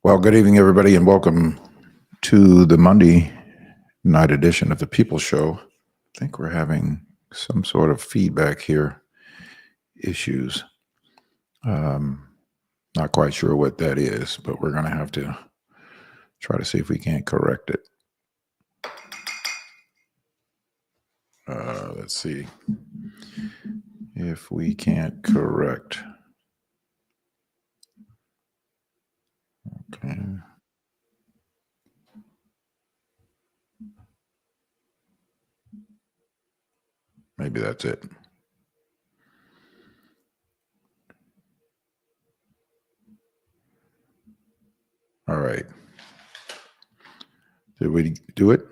Well, good evening, everybody, and welcome to the Monday night edition of the People Show. I think we're having some sort of feedback here issues. Not quite sure what that is, but we're going to have to try to see if we can't correct it. Let's see if we can't correct. Okay. Maybe that's it. All right. Did we do it?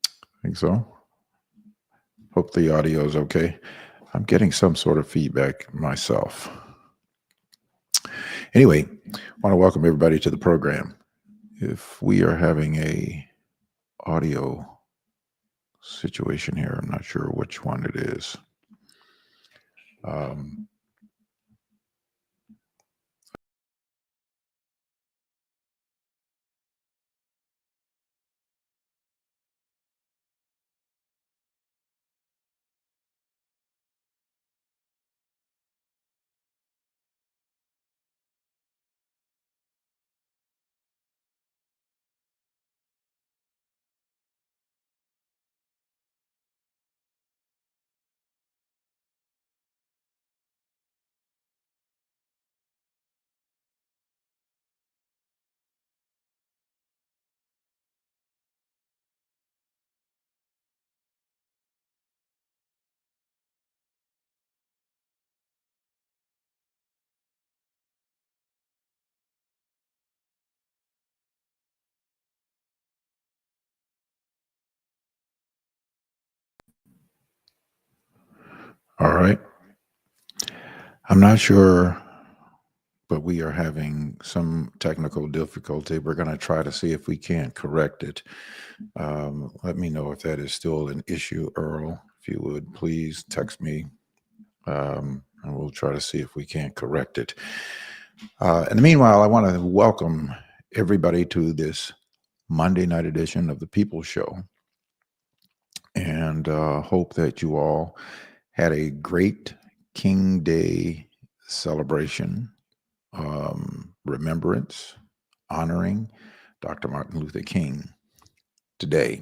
I think so. Hope the audio is okay. I'm getting some sort of feedback myself. Anyway, I want to welcome everybody to the program. If we are having a audio situation here, I'm not sure which one it is. All right. I'm not sure, but we are having some technical difficulty. We're going to try to see if we can't correct it. Let me know if that is still an issue, Earl. If you would please text me, and we'll try to see if we can't correct it. In the meanwhile, I want to welcome everybody to this Monday night edition of the People Show, and hope that you all had a great King Day celebration, remembrance, honoring Dr. Martin Luther King. Today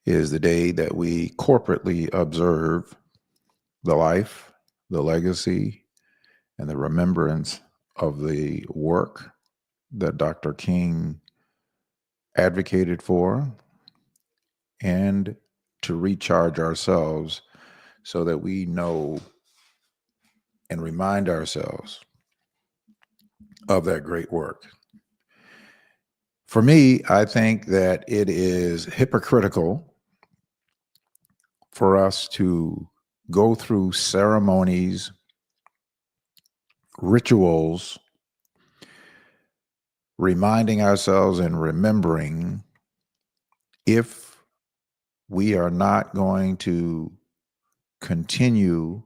is the day that we corporately observe the life, the legacy, and the remembrance of the work that Dr. King advocated for, and to recharge ourselves so that we know and remind ourselves of that great work. For me, I think that it is hypocritical for us to go through ceremonies, rituals, reminding ourselves and remembering, if we are not going to continue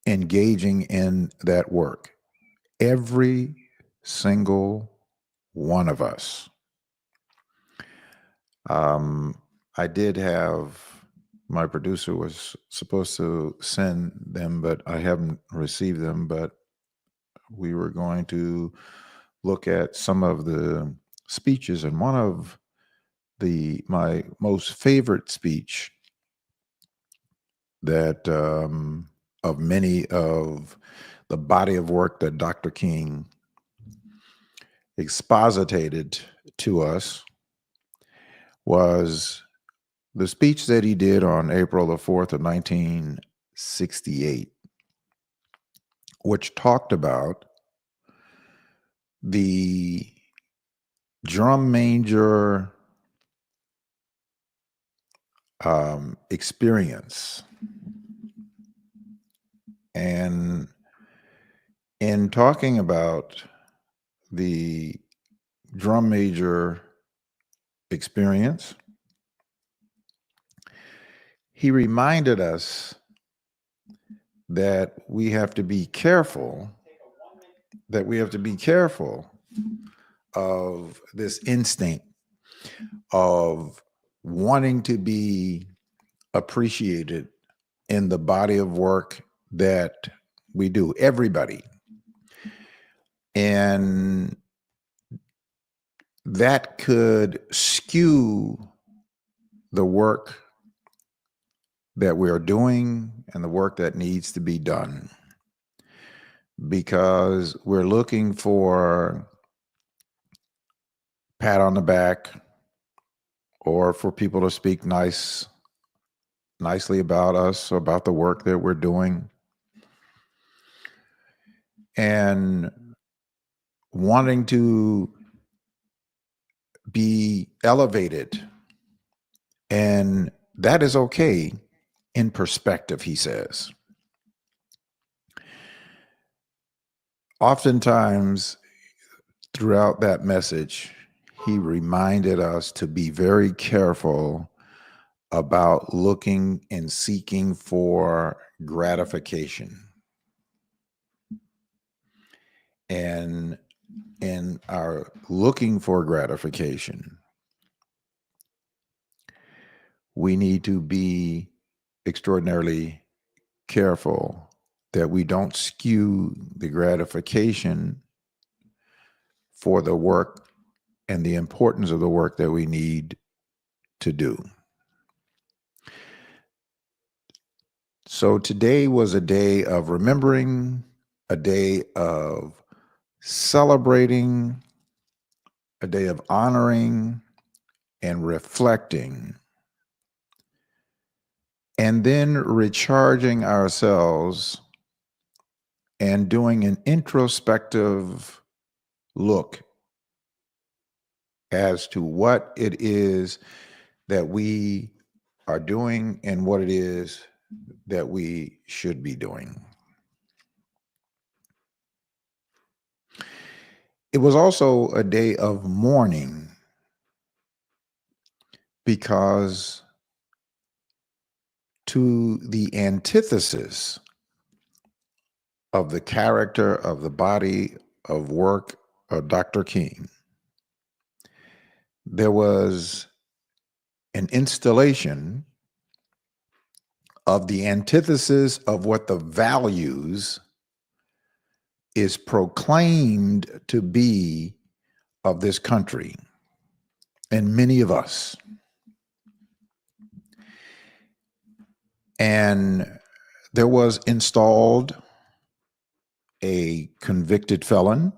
engaging in that work. Every single one of us. I did have, my producer was supposed to send them, but I haven't received them, but we were going to look at some of the speeches, and one of my most favorite speech that of many of the body of work that Dr. King exposited to us was the speech that he did on April the 4th of 1968, which talked about the drum major experience. And in talking about the drum major experience, he reminded us that we have to be careful that we have to be careful of this instinct of wanting to be appreciated in the body of work that we do, everybody. And that could skew the work that we are doing and the work that needs to be done, because we're looking for pat on the back or for people to speak nicely about us, about the work that we're doing, and wanting to be elevated. And that is okay in perspective, he says. Oftentimes throughout that message, he reminded us to be very careful about looking and seeking for gratification. And in our looking for gratification, we need to be extraordinarily careful that we don't skew the gratification for the work and the importance of the work that we need to do. So today was a day of remembering, a day of celebrating, a day of honoring and reflecting, and then recharging ourselves and doing an introspective look as to what it is that we are doing and what it is that we should be doing. It was also a day of mourning because to the antithesis of the character of the body of work of Dr. King, there was an installation of the antithesis of what the values is proclaimed to be of this country and many of us. And there was installed a convicted felon,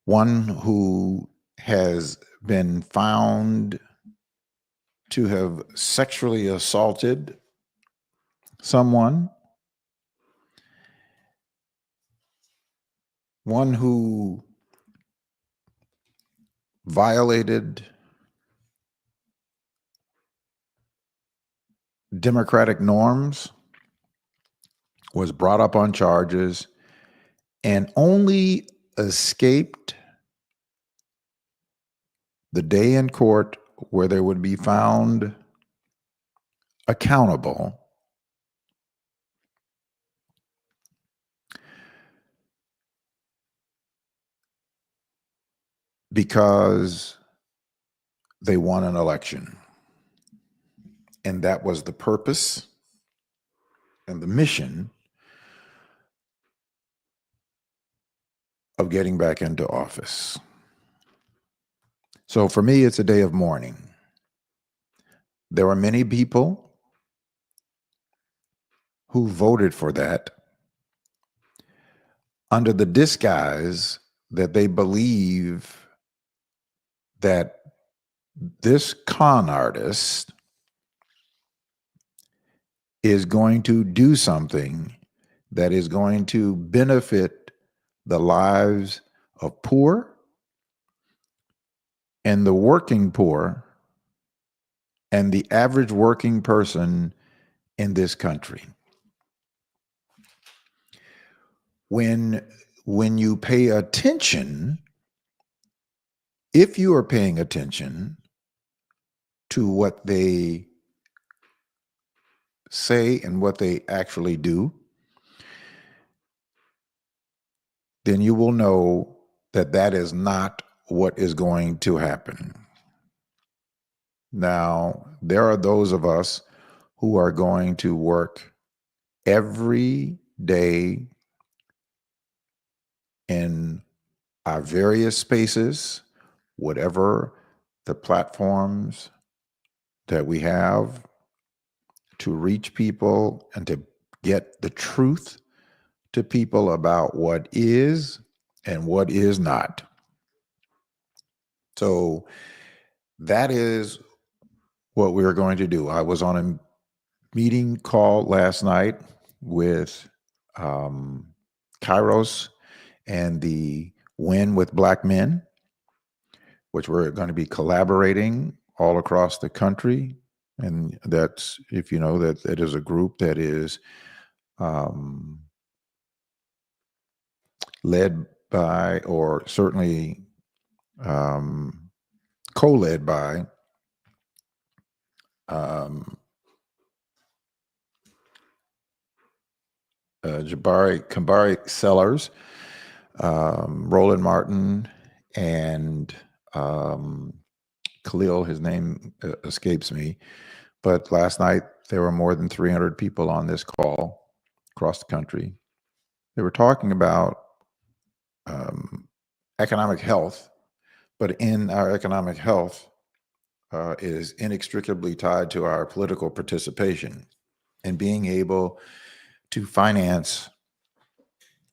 one who has been found to have sexually assaulted someone, one who violated democratic norms, was brought up on charges, and only escaped the day in court where they would be found accountable because they won an election. And that was the purpose and the mission of getting back into office. So for me, it's a day of mourning. There are many people who voted for that under the disguise that they believe that this con artist is going to do something that is going to benefit the lives of poor and the working poor and the average working person in this country. When you pay attention, if you are paying attention to what they say and what they actually do, then you will know that that is not what is going to happen. Now, there are those of us who are going to work every day in our various spaces, whatever the platforms that we have, to reach people and to get the truth to people about what is and what is not. So that is what we're going to do. I was on a meeting call last night with Kairos and the Win with Black Men, which we're going to be collaborating all across the country. And that's, if you know, that it is a group that is led by, or certainly co-led by Kambari Sellers, Roland Martin, and Khalil, his name escapes me. But last night, there were more than 300 people on this call across the country. They were talking about economic health, but in our economic health is inextricably tied to our political participation and being able to finance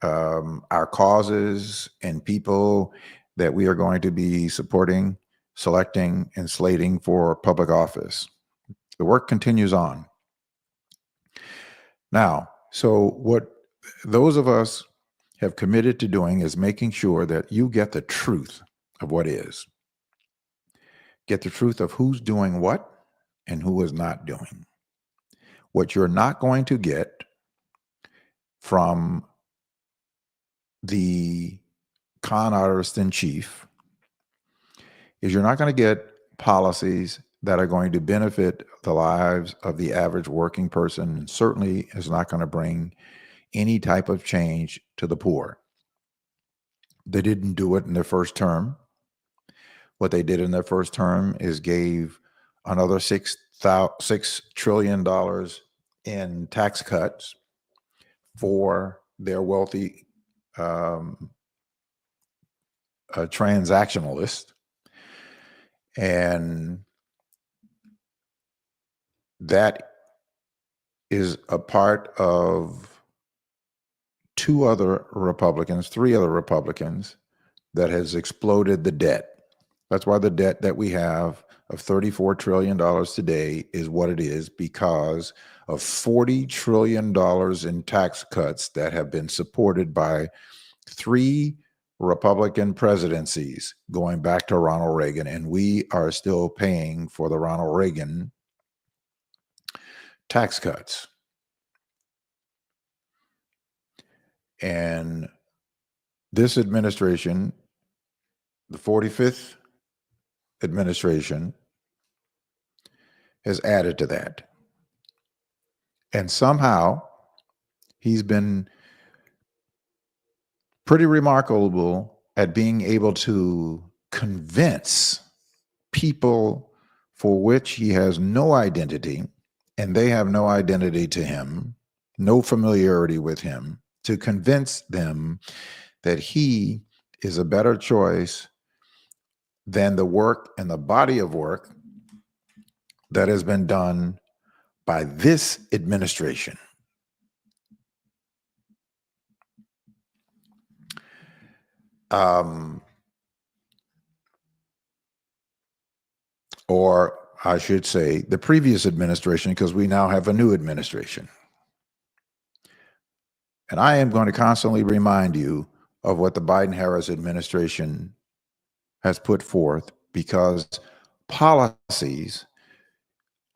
our causes and people that we are going to be supporting, selecting, and slating for public office. The work continues on. Now, so what those of us have committed to doing is making sure that you get the truth of what is. Get the truth of who's doing what and who is not doing. What you're not going to get from the con artist in chief is you're not going to get policies that are going to benefit the lives of the average working person, and certainly is not going to bring any type of change to the poor. They didn't do it in their first term. What they did in their first term is gave another $6 trillion in tax cuts for their wealthy transactionalists. And that is a part of three other Republicans that has exploded the debt. That's why the debt that we have of $34 trillion today is what it is, because of $40 trillion in tax cuts that have been supported by 3 Republican presidencies going back to Ronald Reagan. And we are still paying for the Ronald Reagan tax cuts. And this administration, the 45th administration, has added to that. And somehow he's been pretty remarkable at being able to convince people for which he has no identity, and they have no identity to him, no familiarity with him, to convince them that he is a better choice than the work and the body of work that has been done by this administration. Or I should say the previous administration, because we now have a new administration. And I am going to constantly remind you of what the Biden-Harris administration has put forth, because policies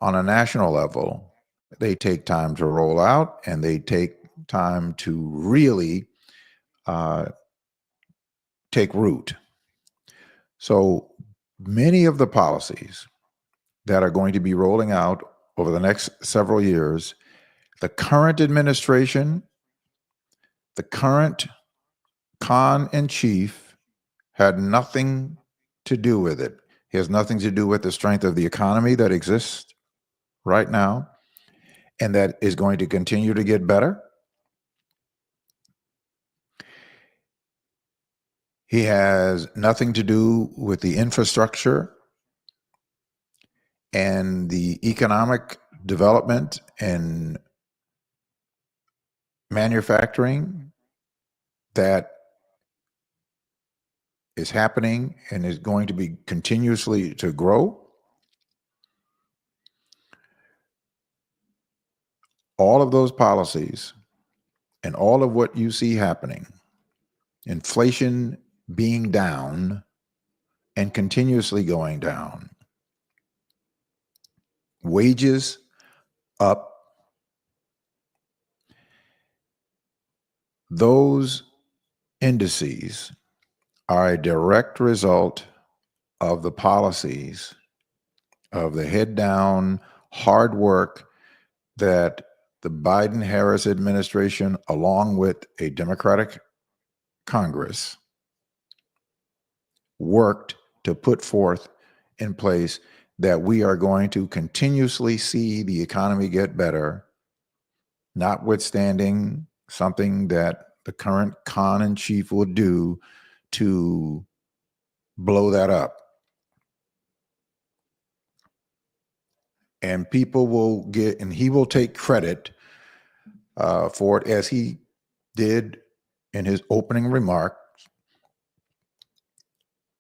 on a national level, they take time to roll out, and they take time to really take root. So many of the policies that are going to be rolling out over the next several years, the current administration, the current Khan in chief had nothing to do with it. He has nothing to do with the strength of the economy that exists right now and that is going to continue to get better. He has nothing to do with the infrastructure and the economic development and manufacturing that is happening and is going to be continuously to grow. All of those policies and all of what you see happening, inflation being down and continuously going down, wages up, those indices are a direct result of the policies of the head down, hard work that the Biden-Harris administration, along with a Democratic Congress, worked to put forth in place, that we are going to continuously see the economy get better, notwithstanding something that the current Khan in chief will do to blow that up. And people will get, and he will take credit for it, as he did in his opening remark,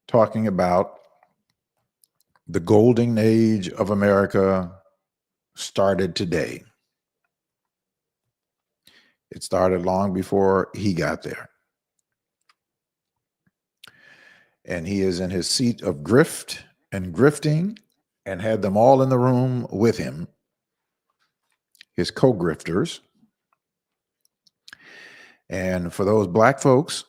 talking about the golden age of America started today. It started long before he got there. And he is in his seat of grift and grifting, and had them all in the room with him, his co-grifters. And for those black folks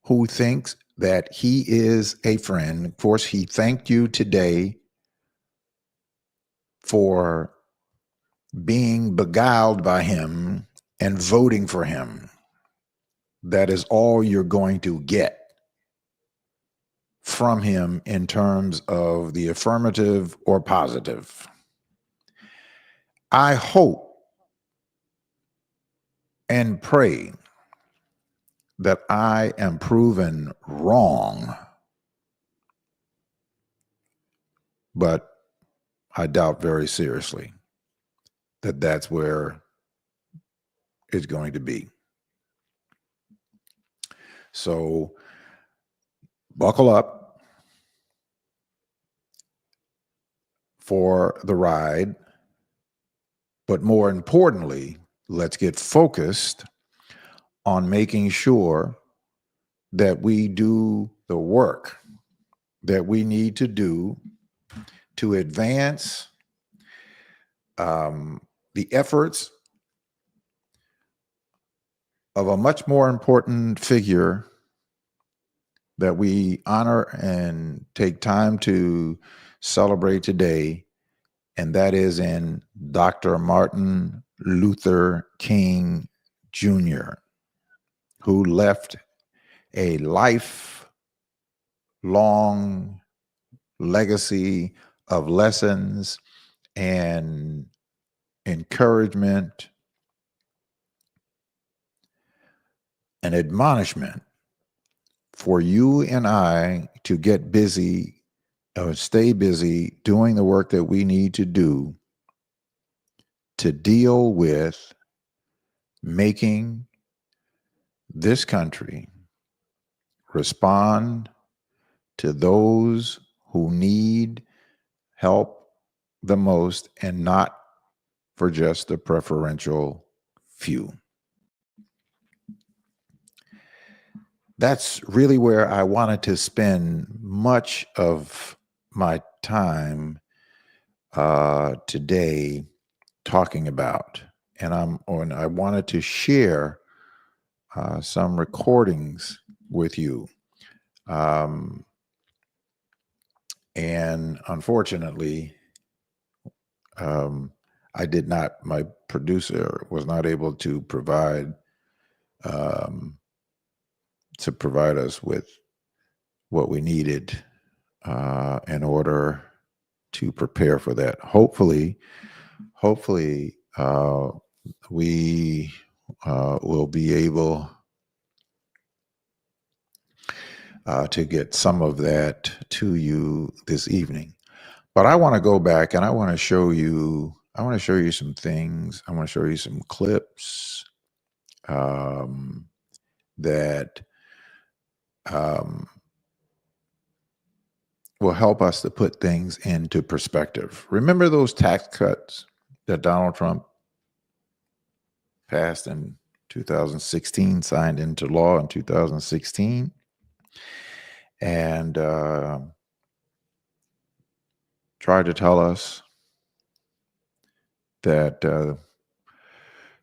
who thinks that he is a friend, of course, he thanked you today for being beguiled by him and voting for him. That is all you're going to get from him in terms of the affirmative or positive. I hope and pray that I am proven wrong, but I doubt very seriously that that's where it's going to be. So buckle up for the ride, but more importantly, let's get focused on making sure that we do the work that we need to do to advance the efforts of a much more important figure that we honor and take time to celebrate today, and that is in Dr. Martin Luther King Jr., who left a lifelong legacy of lessons and encouragement and admonishment for you and I to get busy, stay busy doing the work that we need to do to deal with making this country respond to those who need help the most, and not for just the preferential few. That's really where I wanted to spend much of my time today talking about. And I wanted to share some recordings with you. And unfortunately, my producer was not able to provide to provide us with what we needed in order to prepare for that. Hopefully, we will be able to get some of that to you this evening. But I want to go back and I want to show you some things. I want to show you some clips that will help us to put things into perspective. Remember those tax cuts that Donald Trump passed in 2016, signed into law in 2016, and tried to tell us that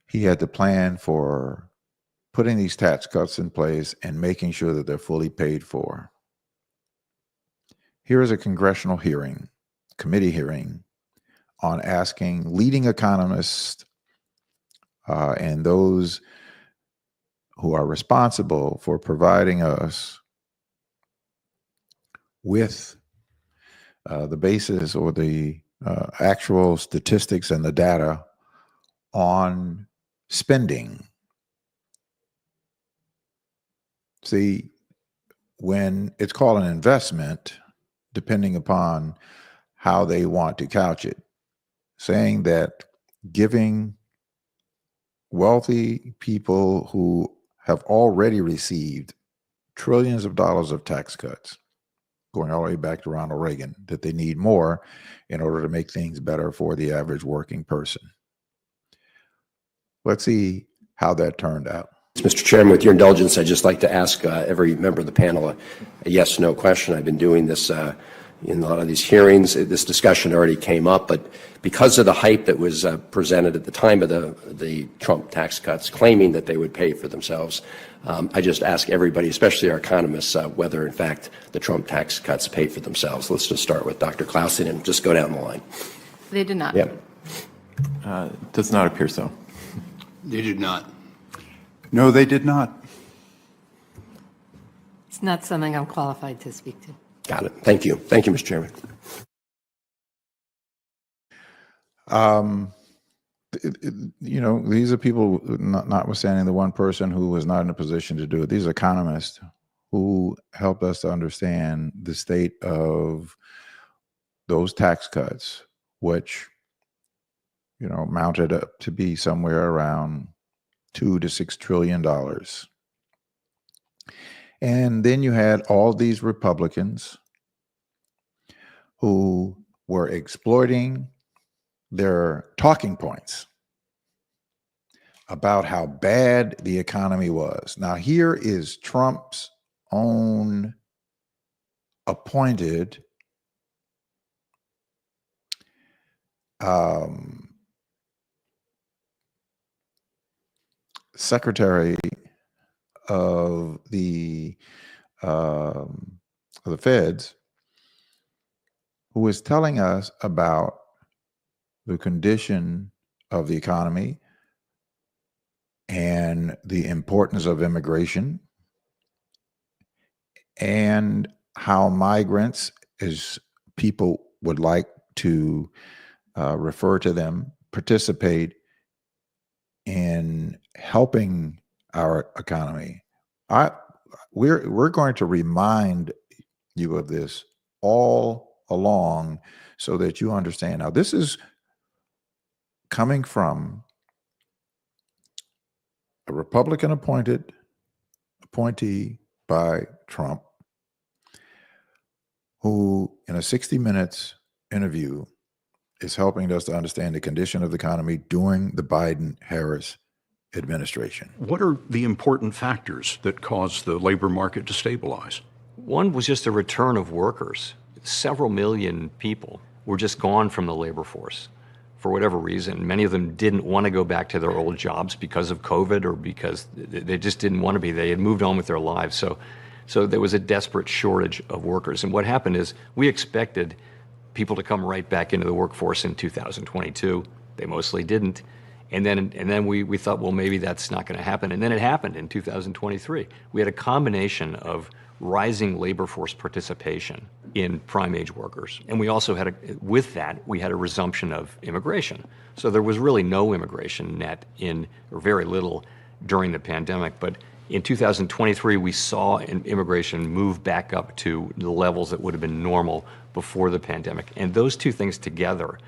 he had the plan for putting these tax cuts in place and making sure that they're fully paid for. Here is a congressional hearing, committee hearing, on asking leading economists and those who are responsible for providing us with the basis or the actual statistics and the data on spending. See, when it's called an investment, depending upon how they want to couch it, saying that giving wealthy people who have already received trillions of dollars of tax cuts, going all the way back to Ronald Reagan, that they need more in order to make things better for the average working person. Let's see how that turned out. Mr. Chairman, with your indulgence, I'd just like to ask every member of the panel a yes/no question. I've been doing this in a lot of these hearings. This discussion already came up, but because of the hype that was presented at the time of the Trump tax cuts, claiming that they would pay for themselves, I just ask everybody, especially our economists, whether in fact the Trump tax cuts pay for themselves. Let's just start with Dr. Clausen and just go down the line. They did not. Yeah. Does not appear so. They did not. No, they did not. It's not something I'm qualified to speak to. Got it. Thank you. Thank you, Mr. Chairman. You know, these are people, notwithstanding the one person who was not in a position to do it. These are economists who helped us to understand the state of those tax cuts, which, you know, mounted up to be somewhere around $2 to $6 trillion. And then you had all these Republicans who were exploiting their talking points about how bad the economy was. Now, here is Trump's own appointed Secretary of the Feds, who is telling us about the condition of the economy and the importance of immigration and how migrants, as people would like to refer to them, participate in helping our economy. We're going to remind you of this all along so that you understand. Now, this is coming from a Republican appointee by Trump, who in a 60 Minutes interview is helping us to understand the condition of the economy during the Biden-Harris administration. What are the important factors that cause the labor market to stabilize? One was just a return of workers. Several million people were just gone from the labor force for whatever reason. Many of them didn't want to go back to their old jobs because of COVID or because they just didn't want to be. They had moved on with their lives. So there was a desperate shortage of workers. And what happened is we expected people to come right back into the workforce in 2022. They mostly didn't. And then we thought, well, maybe that's not going to happen. And then it happened in 2023. We had a combination of rising labor force participation in prime age workers. And we also had, with that, we had a resumption of immigration. So there was really no immigration net or very little during the pandemic. But in 2023, we saw immigration move back up to the levels that would have been normal before the pandemic. And those two things together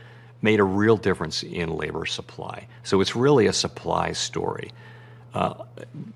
made a real difference in labor supply. So it's really a supply story.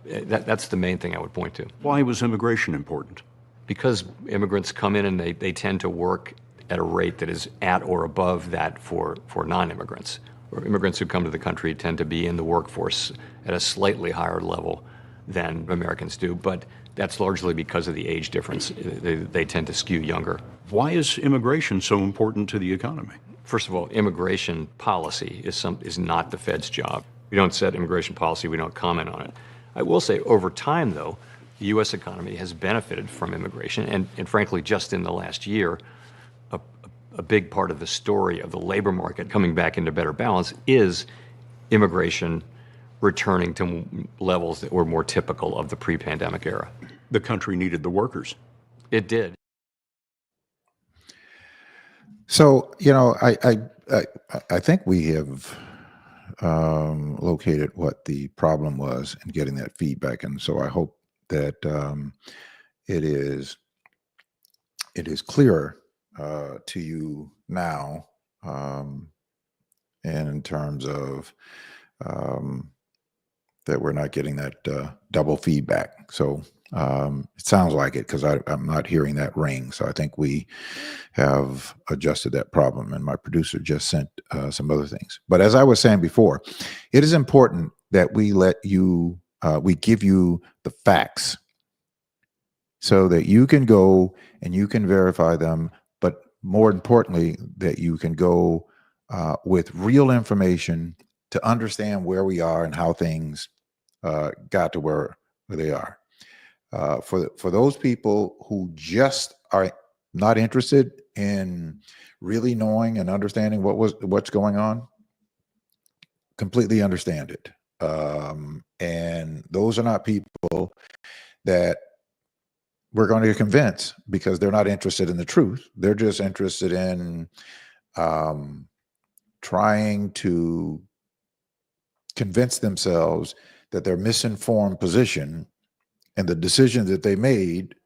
That's the main thing I would point to. Why was immigration important? Because immigrants come in and they tend to work at a rate that is at or above that for non-immigrants. Or immigrants who come to the country tend to be in the workforce at a slightly higher level than Americans do, but that's largely because of the age difference. They tend to skew younger. Why is immigration so important to the economy? First of all, immigration policy is not the Fed's job. We don't set immigration policy, we don't comment on it. I will say over time, though, the U.S. economy has benefited from immigration, and frankly, just in the last year, a big part of the story of the labor market coming back into better balance is immigration returning to levels that were more typical of the pre-pandemic era. The country needed the workers. It did. So, I think we have located what the problem was in getting that feedback, and so I hope that it is clearer to you now, and in terms of that we're not getting that double feedback. So it sounds like it, because I'm not hearing that ring. So I think we have adjusted that problem, and my producer just sent some other things. But as I was saying before, it is important that we we give you the facts so that you can go and you can verify them, but more importantly, that you can go with real information to understand where we are and how things got to where they are. For those people who just are not interested in really knowing and understanding what's going on, completely understand it. And those are not people that we're going to convince, because they're not interested in the truth. They're just interested in trying to convince themselves that their misinformed position and the decision that they made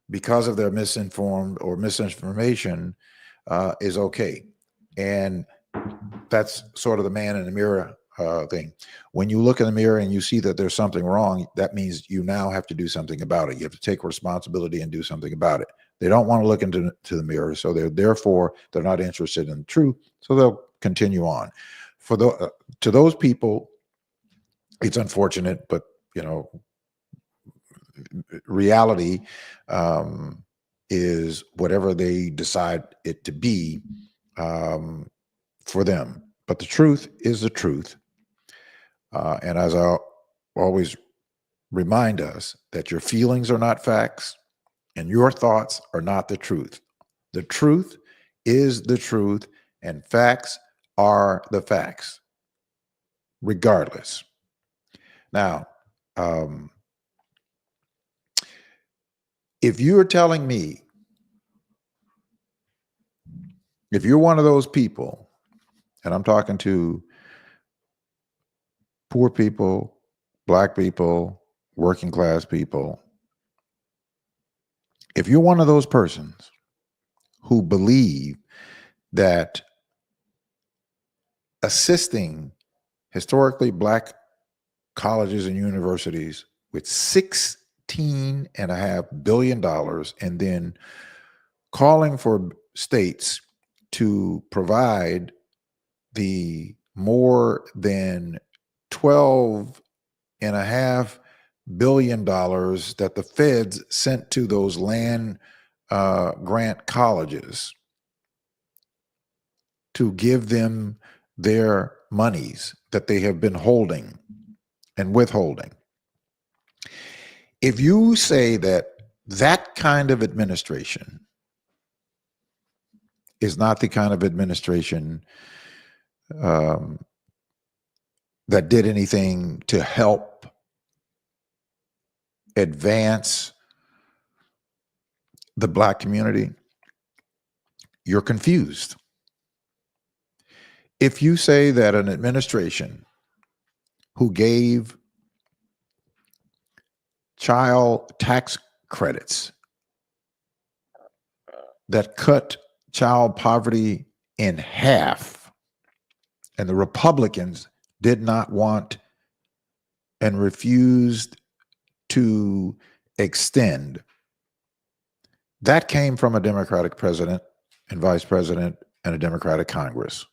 because of their misinformed or misinformation is okay. And that's sort of the man in the mirror thing. When you look in the mirror and you see that there's something wrong, that means you now have to do something about it. You have to take responsibility and do something about it. They don't want to look into the mirror, so they're not interested in the truth, so they'll continue on. To those people, it's unfortunate, but reality is whatever they decide it to be for them. But the truth is the truth. And as I always remind us, that your feelings are not facts and your thoughts are not the truth. The truth is the truth, and facts are the facts, regardless. Now, if you're telling me, if you're one of those people, and I'm talking to poor people, Black people, working class people, if you're one of those persons who believe that assisting historically Black colleges and universities with $16.5 billion and then calling for states to provide the more than $12.5 billion that the feds sent to those land grant colleges to give them their monies that they have been holding and withholding. If you say that that kind of administration is not the kind of administration that did anything to help advance the Black community, you're confused. If you say that an administration who gave child tax credits that cut child poverty in half, and the Republicans did not want and refused to extend, that came from a Democratic president and vice president and a Democratic Congress.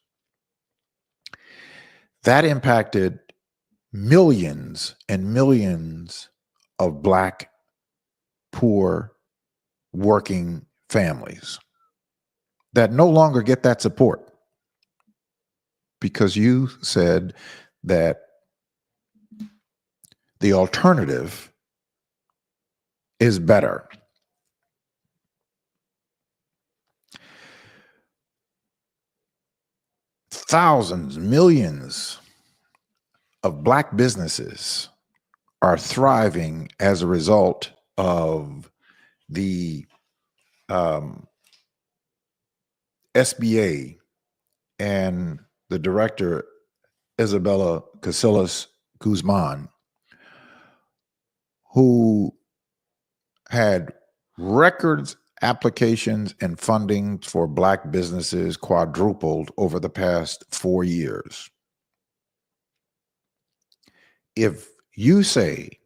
That impacted millions and millions of Black, poor, working families that no longer get that support because you said that the alternative is better. Thousands, millions of Black businesses are thriving as a result of the SBA and the director, Isabella Casillas Guzman, who had records applications and funding for Black businesses quadrupled over the past 4 years. If you say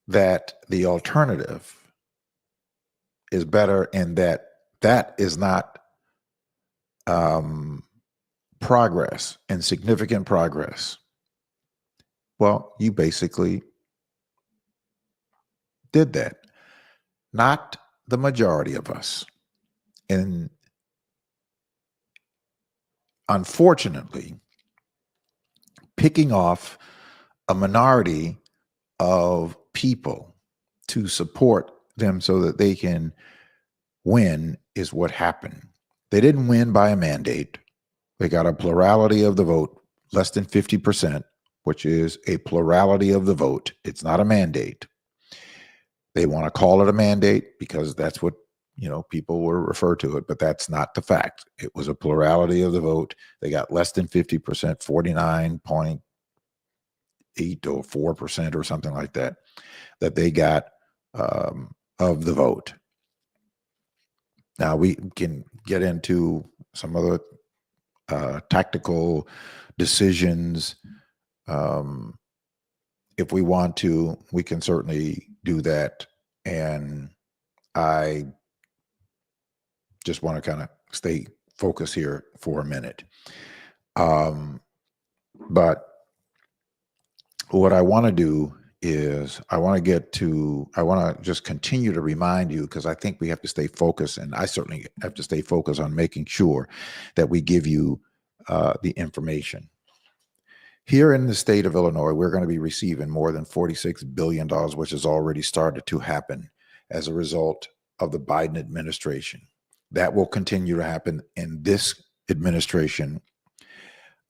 that the alternative is better and that that is not progress and significant progress, well, you basically did that. Not the majority of us. And unfortunately, picking off a minority of people to support them so that they can win is what happened. They didn't win by a mandate. They got a plurality of the vote, less than 50%, which is a plurality of the vote. It's not a mandate. They want to call it a mandate because that's what, people will refer to it, but that's not the fact. It was a plurality of the vote. They got less than 50%, 49.8 or 4% or something like that they got of the vote. Now we can get into some other tactical decisions. If we want to, we can certainly do that. And I just want to kind of stay focused here for a minute. But what I want to do is I want to just continue to remind you, because I think we have to stay focused, and I certainly have to stay focused on making sure that we give you the information. Here in the state of Illinois, we're going to be receiving more than $46 billion, which has already started to happen as a result of the Biden administration. That will continue to happen, and this administration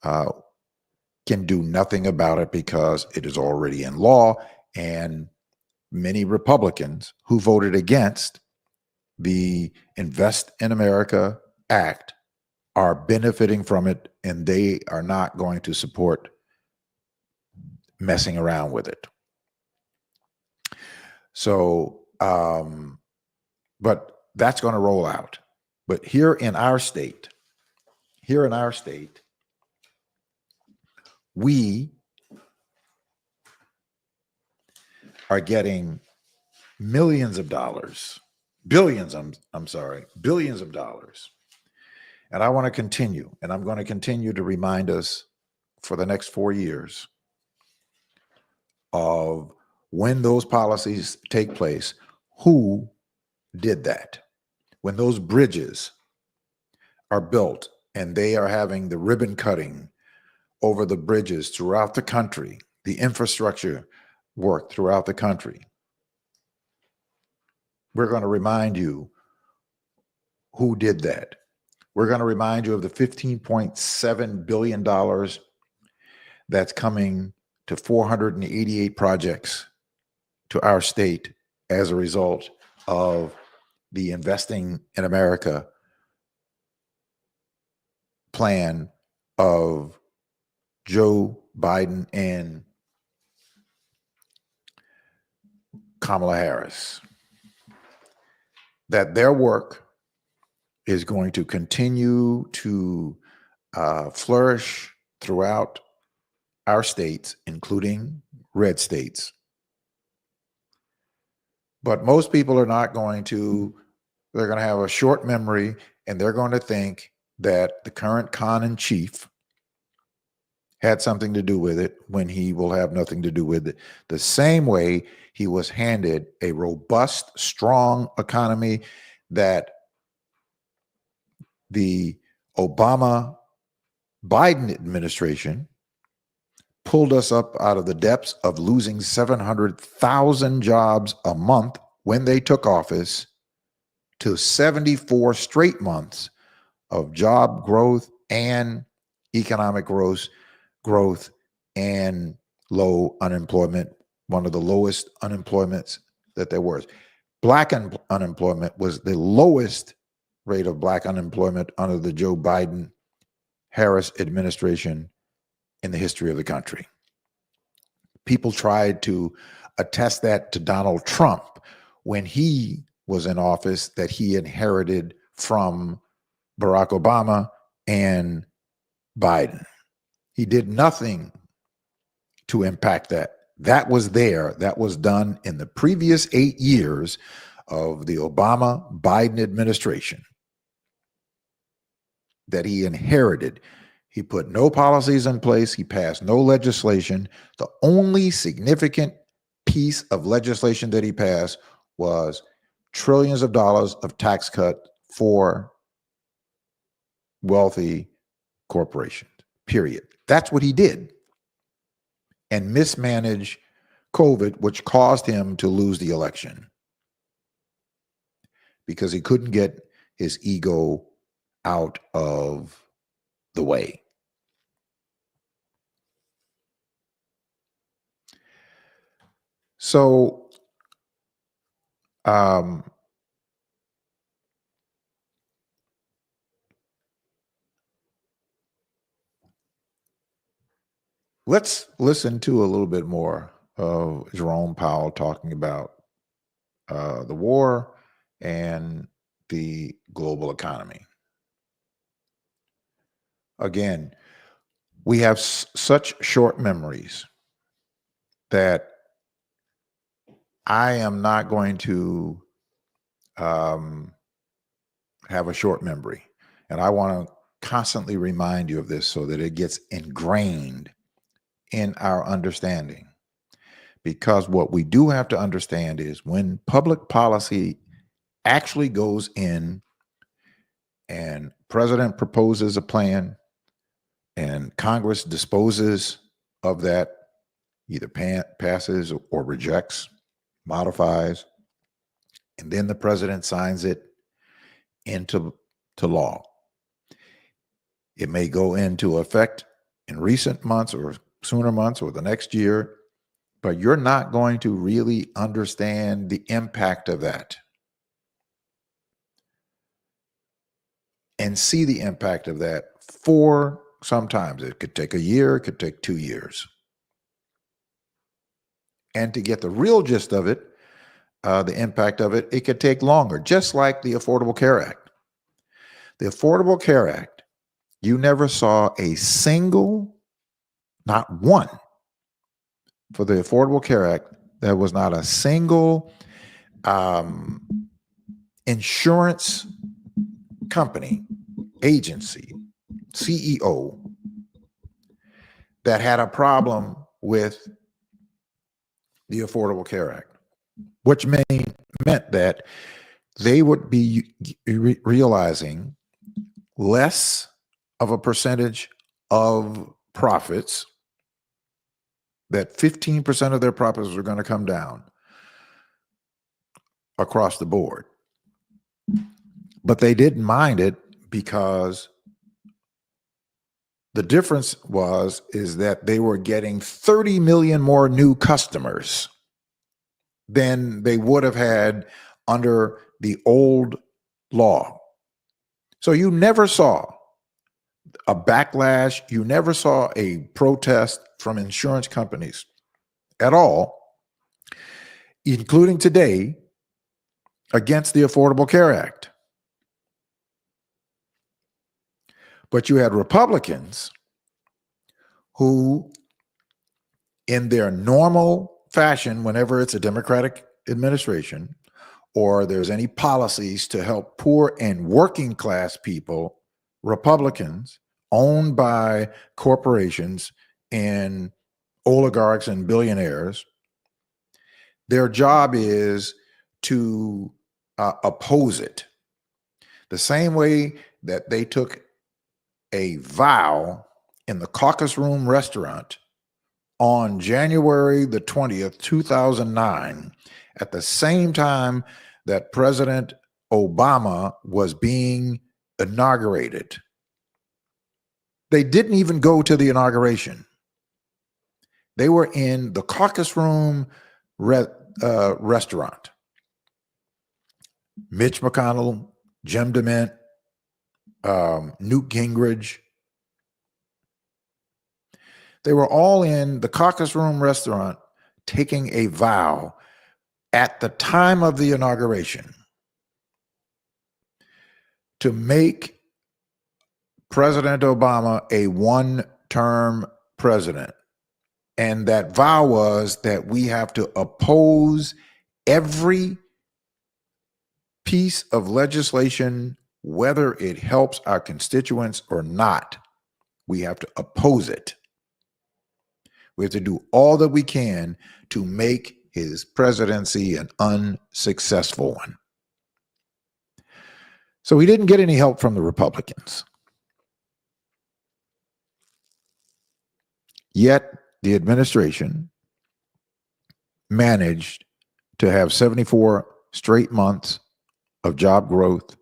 can do nothing about it because it is already in law, and many Republicans who voted against the Invest in America Act are benefiting from it, and they are not going to support messing around with it. So, but that's going to roll out. But here in our state, we are getting millions of dollars, billions of dollars. And I want to continue, and I'm going to continue to remind us for the next 4 years of when those policies take place, who did that. When those bridges are built and they are having the ribbon cutting over the bridges throughout the country, the infrastructure work throughout the country, we're going to remind you who did that. We're going to remind you of the $15.7 billion that's coming to 488 projects to our state as a result of the Investing in America plan of Joe Biden and Kamala Harris. That their work is going to continue to flourish throughout our states, including red states. But most people are not going to, they're going to have a short memory, and they're going to think that the current Khan in chief had something to do with it when he will have nothing to do with it. The same way he was handed a robust, strong economy that the Obama Biden administration pulled us up out of the depths of losing 700,000 jobs a month when they took office to 74 straight months of job growth and economic growth and low unemployment, one of the lowest unemployments that there was. Black unemployment was the lowest rate of black unemployment under the Joe Biden Harris administration in the history of the country. People tried to attest that to Donald Trump when he was in office, that he inherited from Barack Obama and Biden. He did nothing to impact that. That was there. That was done in the previous 8 years of the Obama-Biden administration that he inherited. He put no policies in place. He passed no legislation. The only significant piece of legislation that he passed was trillions of dollars of tax cut for wealthy corporations, period. That's what he did. And mismanaged COVID, which caused him to lose the election because he couldn't get his ego out of the way. So, let's listen to a little bit more of Jerome Powell talking about the war and the global economy. Again, we have such short memories that I am not going to have a short memory. And I want to constantly remind you of this so that it gets ingrained in our understanding. Because what we do have to understand is when public policy actually goes in and president proposes a plan and Congress disposes of that, either passes or rejects, modifies, and then the president signs it into law. It may go into effect in recent months or sooner months or the next year, but you're not going to really understand the impact of that and see the impact of that for sometimes. It could take a year, it could take 2 years. And to get the real gist of it, the impact of it, it could take longer, just like the Affordable Care Act. The Affordable Care Act, you never saw a single, not one, for the Affordable Care Act, there was not a single insurance company, agency, CEO that had a problem with the Affordable Care Act, which meant that they would be realizing less of a percentage of profits, that 15% of their profits are going to come down across the board. But they didn't mind it because The difference is that they were getting 30 million more new customers than they would have had under the old law. So you never saw a backlash. You never saw a protest from insurance companies at all, including today, against the Affordable Care Act. But you had Republicans who, in their normal fashion, whenever it's a Democratic administration or there's any policies to help poor and working class people, Republicans owned by corporations and oligarchs and billionaires, their job is to oppose it. The same way that they took a vow in the Caucus Room restaurant on January the 20th, 2009, at the same time that President Obama was being inaugurated. They didn't even go to the inauguration. They were in the Caucus Room restaurant. Mitch McConnell, Jim DeMint, Newt Gingrich. They were all in the Caucus Room restaurant taking a vow at the time of the inauguration to make President Obama a one-term president. And that vow was that we have to oppose every piece of legislation, whether it helps our constituents or not. We have to oppose it. We have to do all that we can to make his presidency an unsuccessful one. So he didn't get any help from the Republicans. Yet the administration managed to have 74 straight months of job growth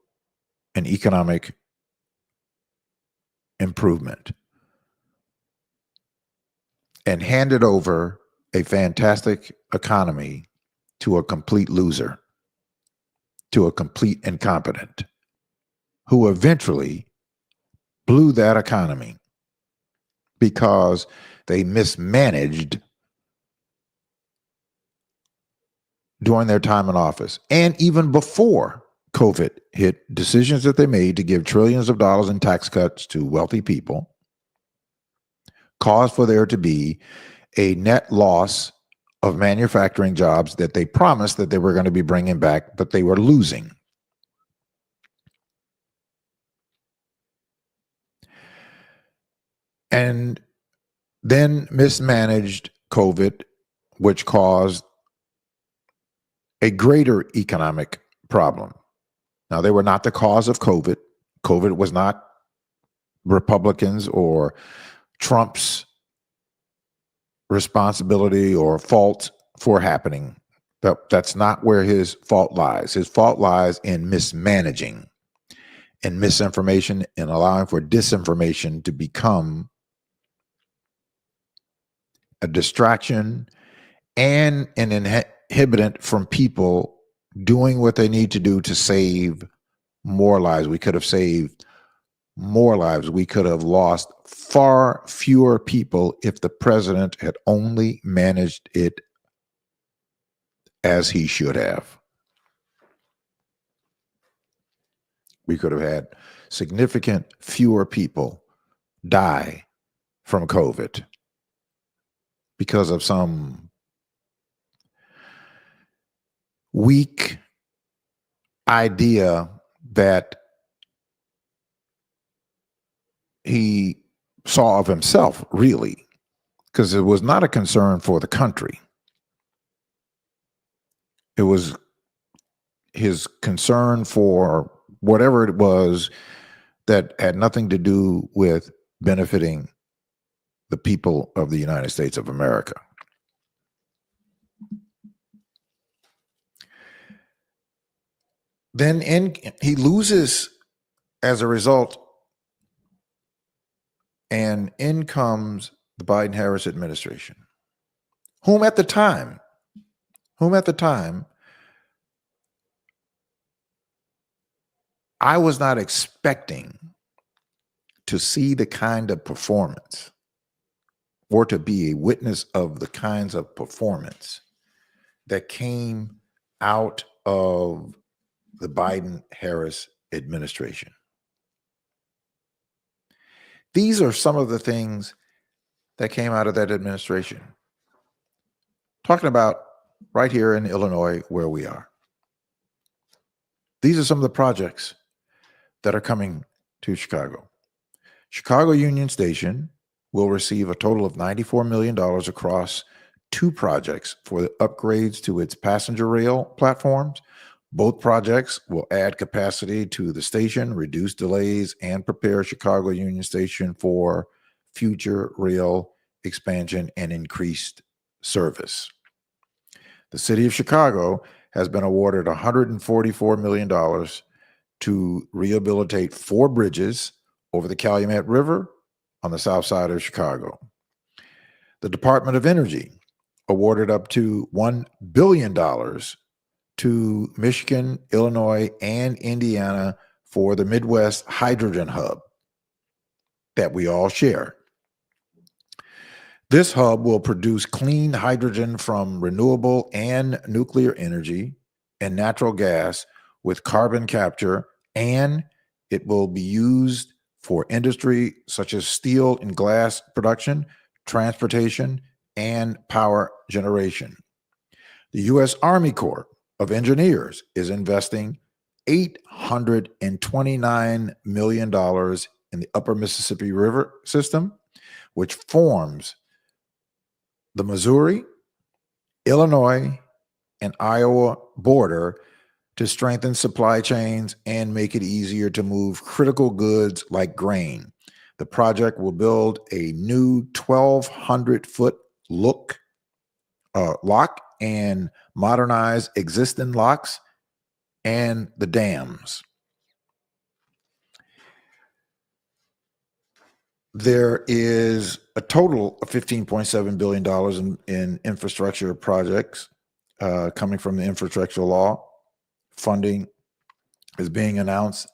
and economic improvement, and handed over a fantastic economy to a complete loser, to a complete incompetent, who eventually blew that economy because they mismanaged during their time in office. And even before COVID hit, decisions that they made to give trillions of dollars in tax cuts to wealthy people caused for there to be a net loss of manufacturing jobs that they promised that they were going to be bringing back, but they were losing. And then mismanaged COVID, which caused a greater economic problem. Now, they were not the cause of COVID. COVID was not Republicans or Trump's responsibility or fault for happening. That's not where his fault lies. His fault lies in mismanaging and misinformation and allowing for disinformation to become a distraction and an inhibitant from people doing what they need to do to save more lives. We could have saved more lives. We could have lost far fewer people if the president had only managed it as he should have. We could have had significant fewer people die from COVID because of some weak idea that he saw of himself, really, because it was not a concern for the country. It was his concern for whatever it was that had nothing to do with benefiting the people of the United States of America. Then he loses, as a result, And in comes the Biden-Harris administration, whom at the time, I was not expecting to see the kind of performance or to be a witness of the kinds of performance that came out of the Biden-Harris administration. These are some of the things that came out of that administration. Talking about right here in Illinois, where we are. These are some of the projects that are coming to Chicago. Chicago Union Station will receive a total of $94 million across 2 projects for the upgrades to its passenger rail platforms. Both projects will add capacity to the station, reduce delays, and prepare Chicago Union Station for future rail expansion and increased service. The city of Chicago has been awarded $144 million to rehabilitate 4 bridges over the Calumet River on the south side of Chicago. The Department of Energy awarded up to $1 billion to Michigan, Illinois, and Indiana for the Midwest Hydrogen Hub that we all share. This hub will produce clean hydrogen from renewable and nuclear energy and natural gas with carbon capture, and it will be used for industry such as steel and glass production, transportation, and power generation. The U.S. Army Corps of Engineers is investing $829 million in the Upper Mississippi River system, which forms the Missouri, Illinois, and Iowa border to strengthen supply chains and make it easier to move critical goods like grain. The project will build a new 1,200-foot lock and modernize existing locks and the dams. There is a total of $15.7 billion in infrastructure projects coming from the infrastructure law. Funding is being announced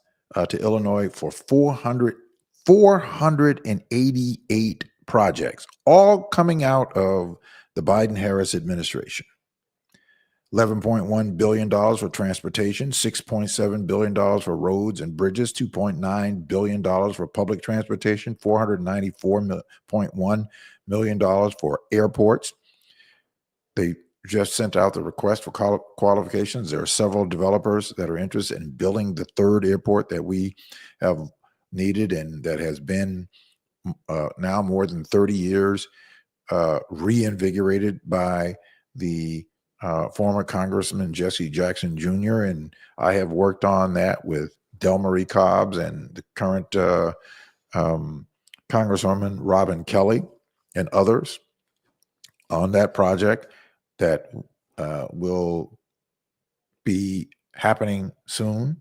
to Illinois for 488 projects, all coming out of the Biden-Harris administration. $11.1 billion for transportation, $6.7 billion for roads and bridges, $2.9 billion for public transportation, $494.1 million for airports. They just sent out the request for qualifications. There are several developers that are interested in building the 3rd airport that we have needed and that has been now more than 30 years reinvigorated by the former Congressman Jesse Jackson Jr., and I have worked on that with Delmarie Cobbs and the current Congresswoman Robin Kelly and others on that project that will be happening soon.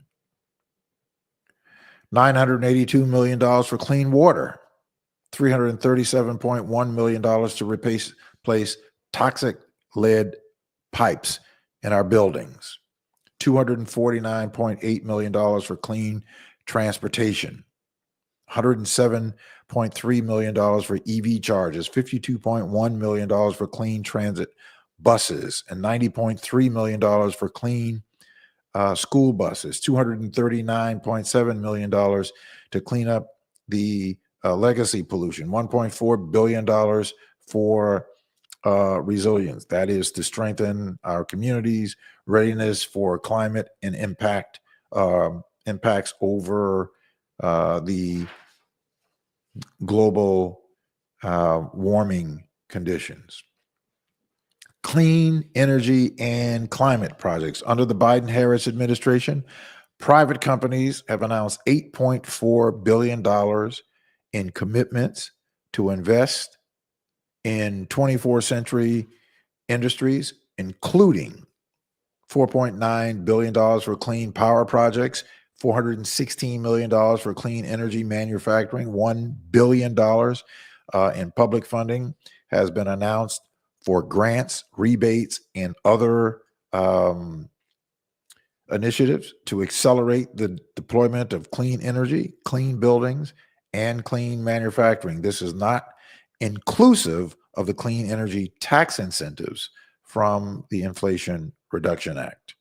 $982 million for clean water, $337.1 million to replace toxic lead pipes in our buildings, $249.8 million for clean transportation, $107.3 million for EV charges, $52.1 million for clean transit buses, and $90.3 million for clean school buses, $239.7 million to clean up the legacy pollution, $1.4 billion for resilience. That is to strengthen our communities' readiness for climate and impacts over the global warming conditions. Clean energy and climate projects. Under the Biden-Harris administration, private companies have announced $8.4 billion in commitments to invest in 24th century industries, including $4.9 billion for clean power projects, $416 million for clean energy manufacturing, $1 billion in public funding has been announced for grants, rebates, and other initiatives to accelerate the deployment of clean energy, clean buildings, and clean manufacturing. This is not inclusive of the clean energy tax incentives from the Inflation Reduction Act.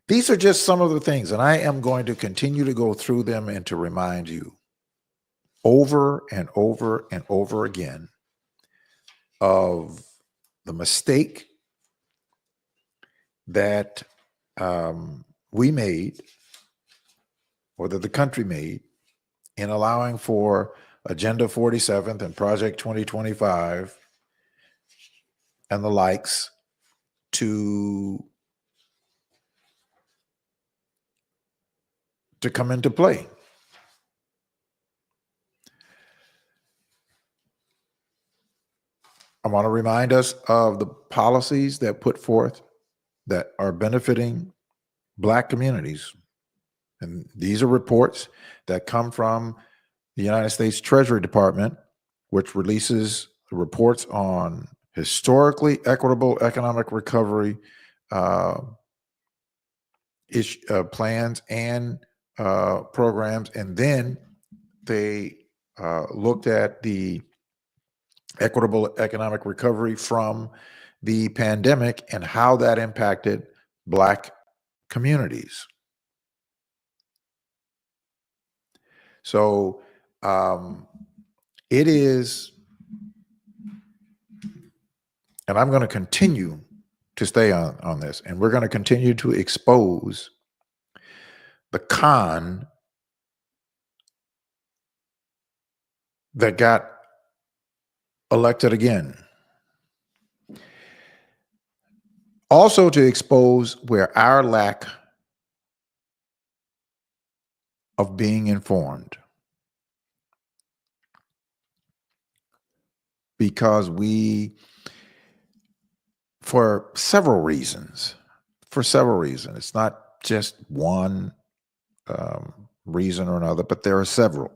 These are just some of the things, and I am going to continue to go through them and to remind you over and over and over again of the mistake that we made, or that the country made, in allowing for Agenda 47th and Project 2025 and the likes to come into play. I want to remind us of the policies that put forth that are benefiting Black communities. And these are reports that come from the United States Treasury Department, which releases reports on historically equitable economic recovery plans and programs. And then they looked at the equitable economic recovery from the pandemic and how that impacted Black communities. So it is, and I'm going to continue to stay on this, and we're going to continue to expose the con that got elected again. Also to expose where our lack of being informed, because we, for several reasons, it's not just one reason or another, but there are several.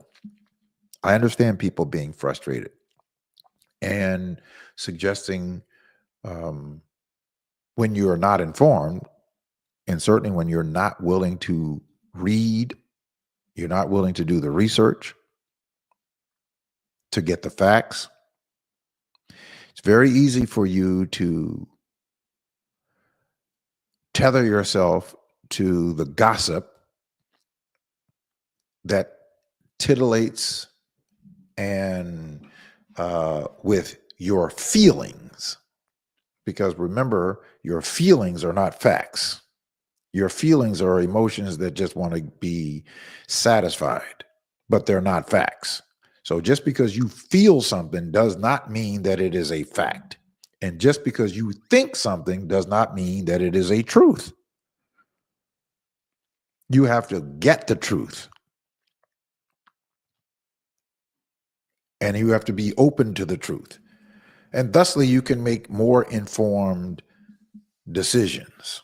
I understand people being frustrated and suggesting when you are not informed, and certainly when you're not willing to read, you're not willing to do the research to get the facts, it's very easy for you to tether yourself to the gossip that titillates and with your feelings. Because remember, your feelings are not facts. Your feelings are emotions that just want to be satisfied, but they're not facts. So just because you feel something does not mean that it is a fact. And just because you think something does not mean that it is a truth. You have to get the truth. And you have to be open to the truth. And thusly, you can make more informed decisions.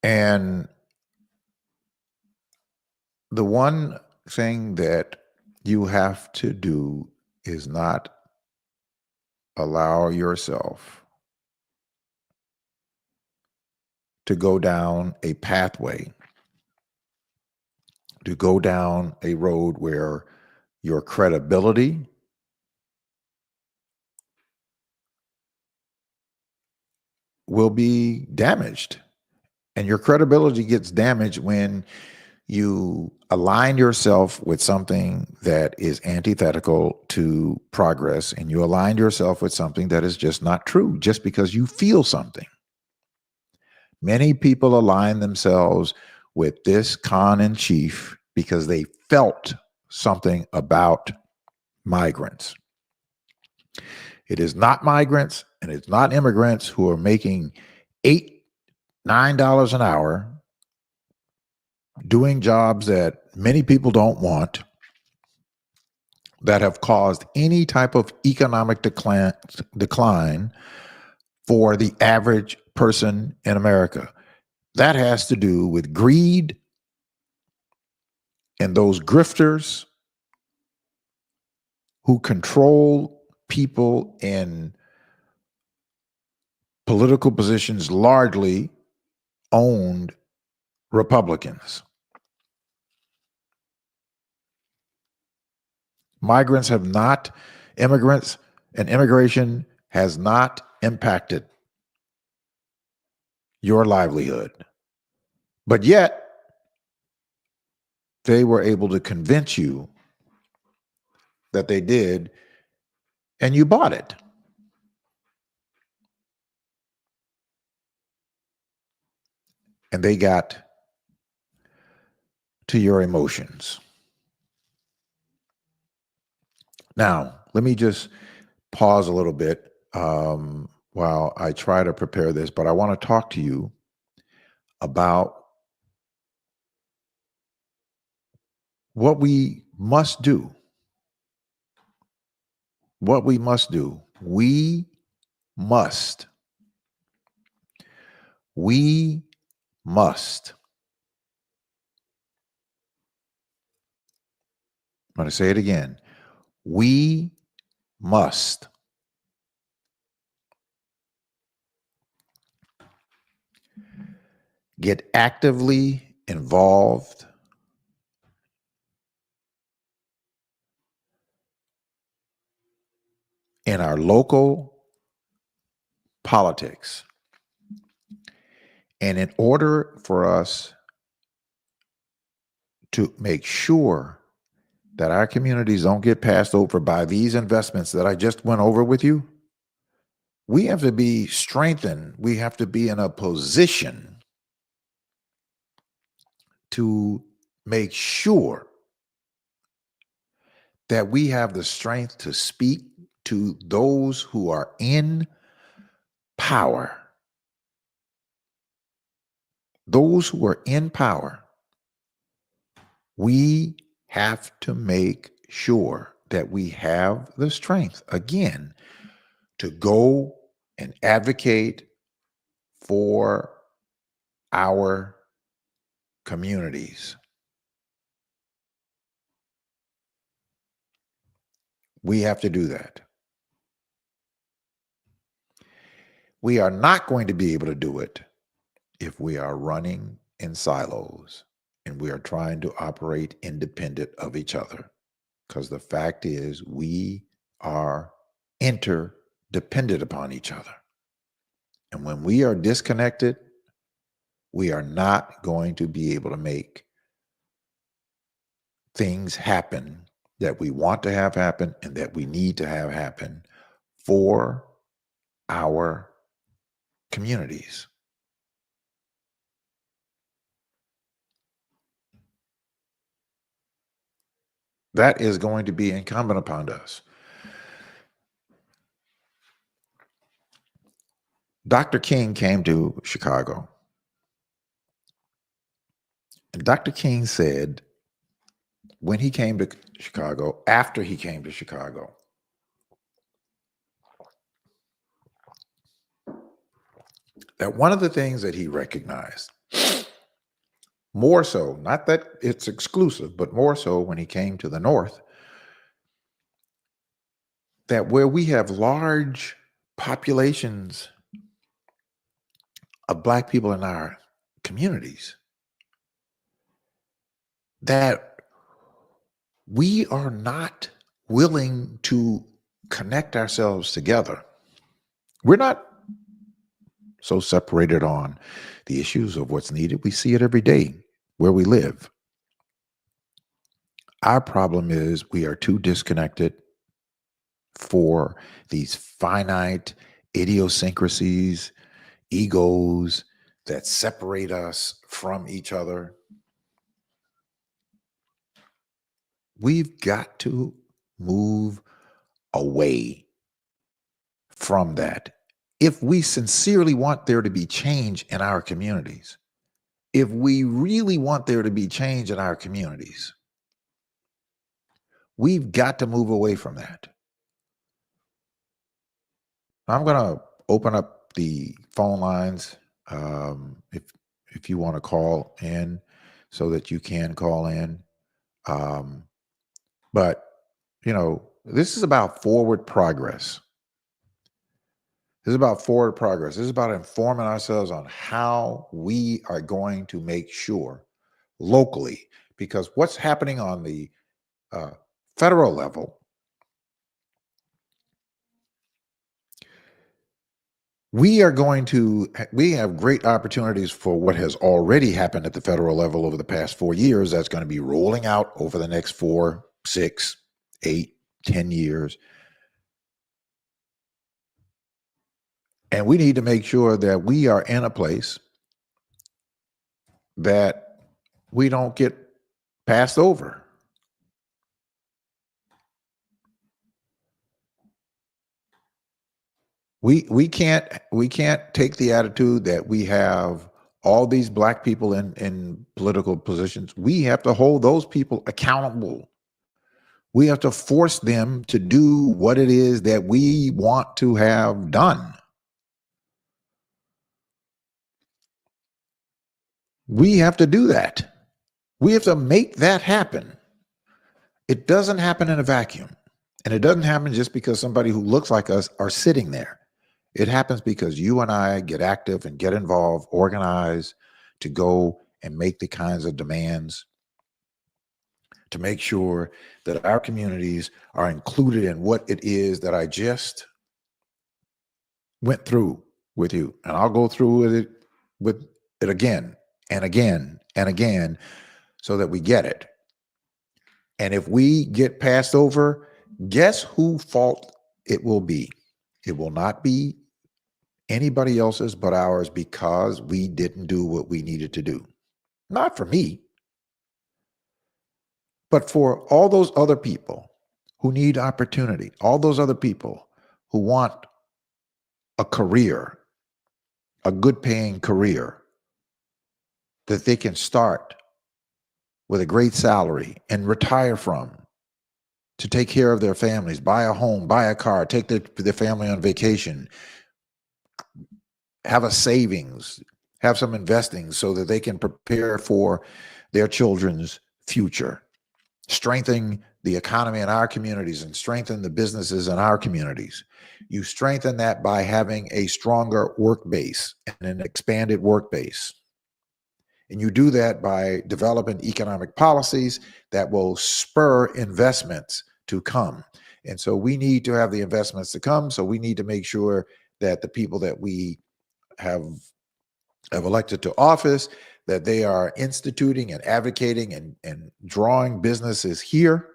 And the one thing that you have to do is not allow yourself to go down a pathway, to go down a road where your credibility will be damaged. And your credibility gets damaged when you align yourself with something that is antithetical to progress, and you align yourself with something that is just not true, just because you feel something. Many people align themselves with this con in chief because they felt something about migrants. It is not migrants and it's not immigrants who are making $8, $9 an hour, doing jobs that many people don't want, that have caused any type of economic decline for the average person in America. That has to do with greed and those grifters who control people in political positions largely owned Republicans. Immigrants and immigration has not impacted your livelihood. But yet, they were able to convince you that they did, and you bought it. And they got to your emotions. Now, let me just pause a little bit while I try to prepare this, but I want to talk to you about what we must do. What we must do. We must. I'm going to say it again. We must get actively involved in our local politics. And in order for us to make sure that our communities don't get passed over by these investments that I just went over with you, we have to be strengthened. We have to be in a position to make sure that we have the strength to speak to those who are in power. Those who are in power. We have to make sure that we have the strength, again, to go and advocate for our communities. We have to do that. We are not going to be able to do it if we are running in silos and we are trying to operate independent of each other. Because the fact is, we are interdependent upon each other. And when we are disconnected, we are not going to be able to make things happen that we want to have happen and that we need to have happen for our communities. That is going to be incumbent upon us. Dr. King came to Chicago. And Dr. King said, when he came to Chicago, after he came to Chicago, that one of the things that he recognized, more so, not that it's exclusive, but more so when he came to the North, that where we have large populations of Black people in our communities, that we are not willing to connect ourselves together. We're not so separated on the issues of what's needed. We see it every day where we live. Our problem is we are too disconnected for these finite idiosyncrasies, egos that separate us from each other. We've got to move away from that. If we sincerely want there to be change in our communities, if we really want there to be change in our communities, We've got to move away from that. I'm going to open up the phone lines if you want to call in so that you can call in. But, you know, this is about forward progress. This is about forward progress. This is about informing ourselves on how we are going to make sure locally, because what's happening on the federal level, we have great opportunities for what has already happened at the federal level over the past 4 years. That's going to be rolling out over the next 4, 6, 8, 10 years. And we need to make sure that we are in a place that we don't get passed over. We can't take the attitude that we have all these black people in political positions. We have to hold those people accountable. We have to force them to do what it is that we want to have done. We have to do that. We have to make that happen. It doesn't happen in a vacuum. And it doesn't happen just because somebody who looks like us are sitting there. It happens because you and I get active and get involved, organize to go and make the kinds of demands to make sure that our communities are included in what it is that I just went through with you. And I'll go through with it again and again and again so that we get it. And if we get passed over, guess whose fault it will be? It will not be anybody else's but ours, because we didn't do what we needed to do. Not for me, but for all those other people who need opportunity, all those other people who want a career, a good paying career that they can start with a great salary and retire from, to take care of their families, buy a home, buy a car, take their family on vacation, have a savings, have some investing so that they can prepare for their children's future, strengthen the economy in our communities and strengthen the businesses in our communities. You strengthen that by having a stronger work base and an expanded work base. And you do that by developing economic policies that will spur investments to come. And so we need to have the investments to come. So we need to make sure that the people that we have elected to office, that they are instituting and advocating and drawing businesses here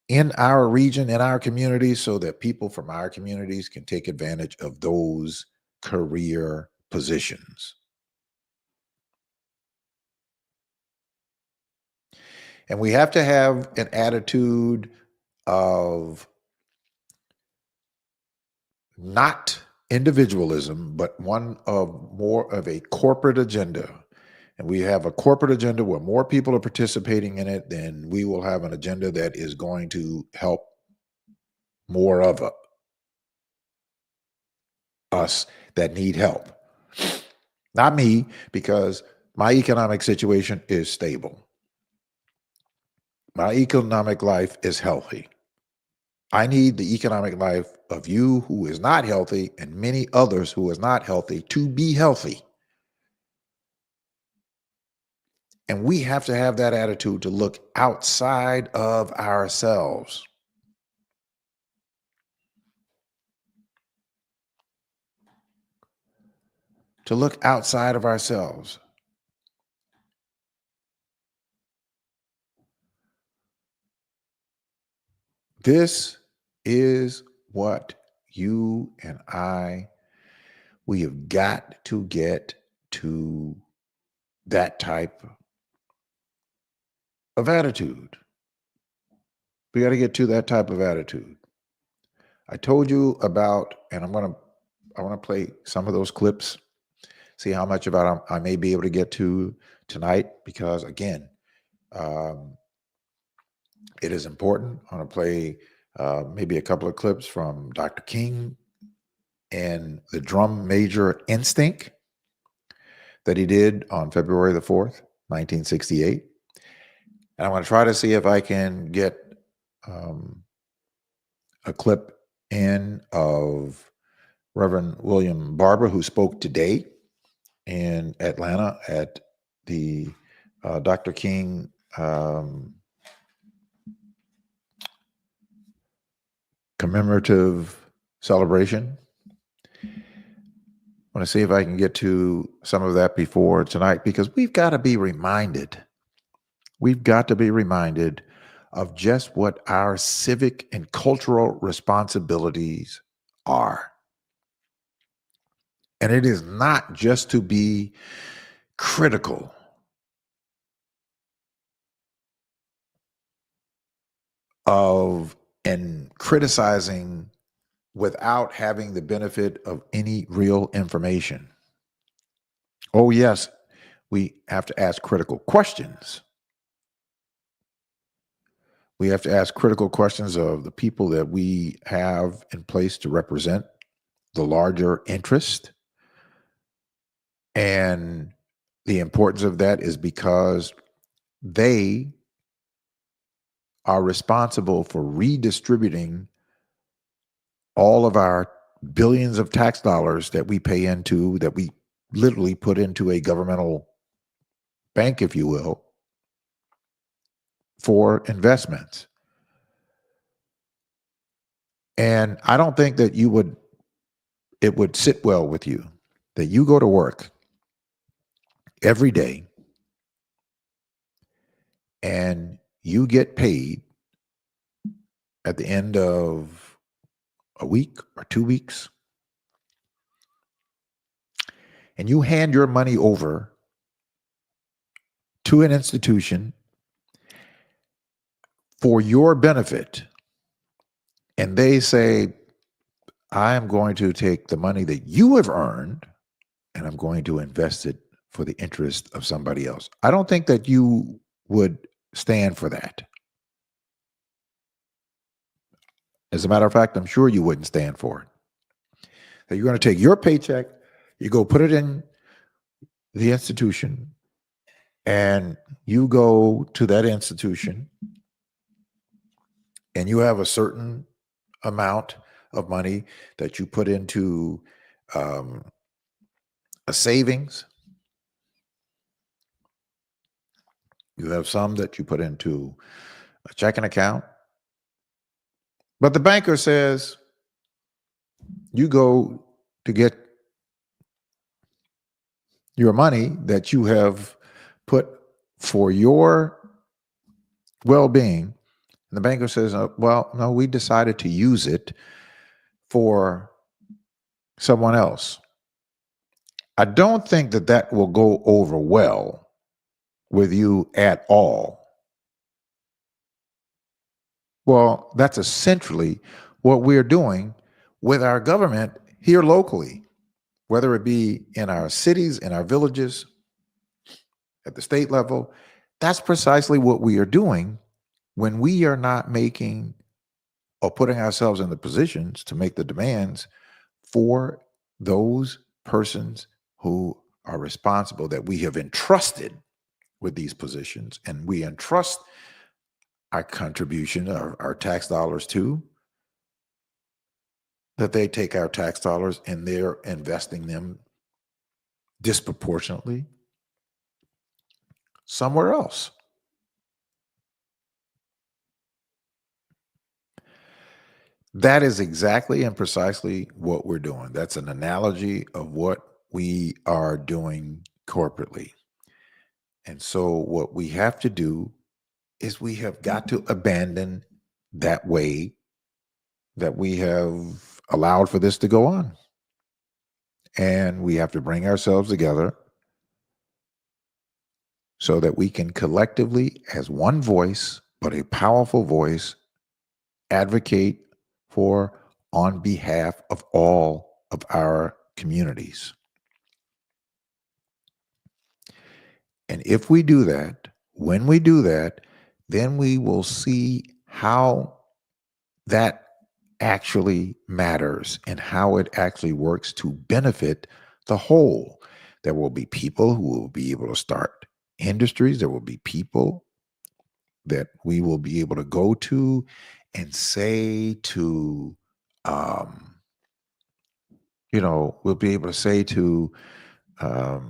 in our region, in our communities, so that people from our communities can take advantage of those career positions. And we have to have an attitude of not individualism, but one of more of a corporate agenda. And we have a corporate agenda where more people are participating in it, then we will have an agenda that is going to help more of us that need help. Not me, because my economic situation is stable. My economic life is healthy. I need the economic life of you who is not healthy and many others who is not healthy to be healthy. And we have to have that attitude to look outside of ourselves. To look outside of ourselves. This is what you and we have got to get to that type of attitude. We got to get to that type of attitude. I told you about, and I want to play some of those clips, see how much about I may be able to get to tonight, because again, it is important. I want to play maybe a couple of clips from Dr. King and the drum major instinct that he did on February the 4th, 1968. And I want to try to see if I can get a clip in of Reverend William Barber, who spoke today in Atlanta at the Dr. King commemorative celebration. I want to see if I can get to some of that before tonight, because we've got to be reminded. We've got to be reminded of just what our civic and cultural responsibilities are. And it is not just to be critical of and criticizing without having the benefit of any real information. Oh, yes, we have to ask critical questions. We have to ask critical questions of the people that we have in place to represent the larger interest. And the importance of that is because they are responsible for redistributing all of our billions of tax dollars that we pay into, that we literally put into a governmental bank, if you will, for investments. And I don't think that it would sit well with you that you go to work every day and you get paid at the end of a week or 2 weeks, and you hand your money over to an institution for your benefit, and they say, I am going to take the money that you have earned and I'm going to invest it for the interest of somebody else. I don't think that you would stand for that. As a matter of fact, I'm sure you wouldn't stand for it. That you're going to take your paycheck, you go put it in the institution, and you go to that institution and you have a certain amount of money that you put into a savings. You have some that you put into a checking account. But the banker says you go to get your money that you have put for your well-being. And the banker says, well, no, we decided to use it for someone else. I don't think that that will go over well with you at all. Well, that's essentially what we're doing with our government here locally, whether it be in our cities, in our villages, at the state level. That's precisely what we are doing when we are not making or putting ourselves in the positions to make the demands for those persons who are responsible, that we have entrusted with these positions, and we entrust our contribution, our tax dollars to, that they take our tax dollars and they're investing them disproportionately somewhere else. That is exactly and precisely what we're doing. That's an analogy of what we are doing corporately. And so what we have to do is we have got to abandon that way that we have allowed for this to go on. And we have to bring ourselves together so that we can collectively, as one voice, but a powerful voice, advocate for on behalf of all of our communities. And if we do that, when we do that, then we will see how that actually matters and how it actually works to benefit the whole. There will be people who will be able to start industries. There will be people that we will be able to go to and say to, we'll be able to say to a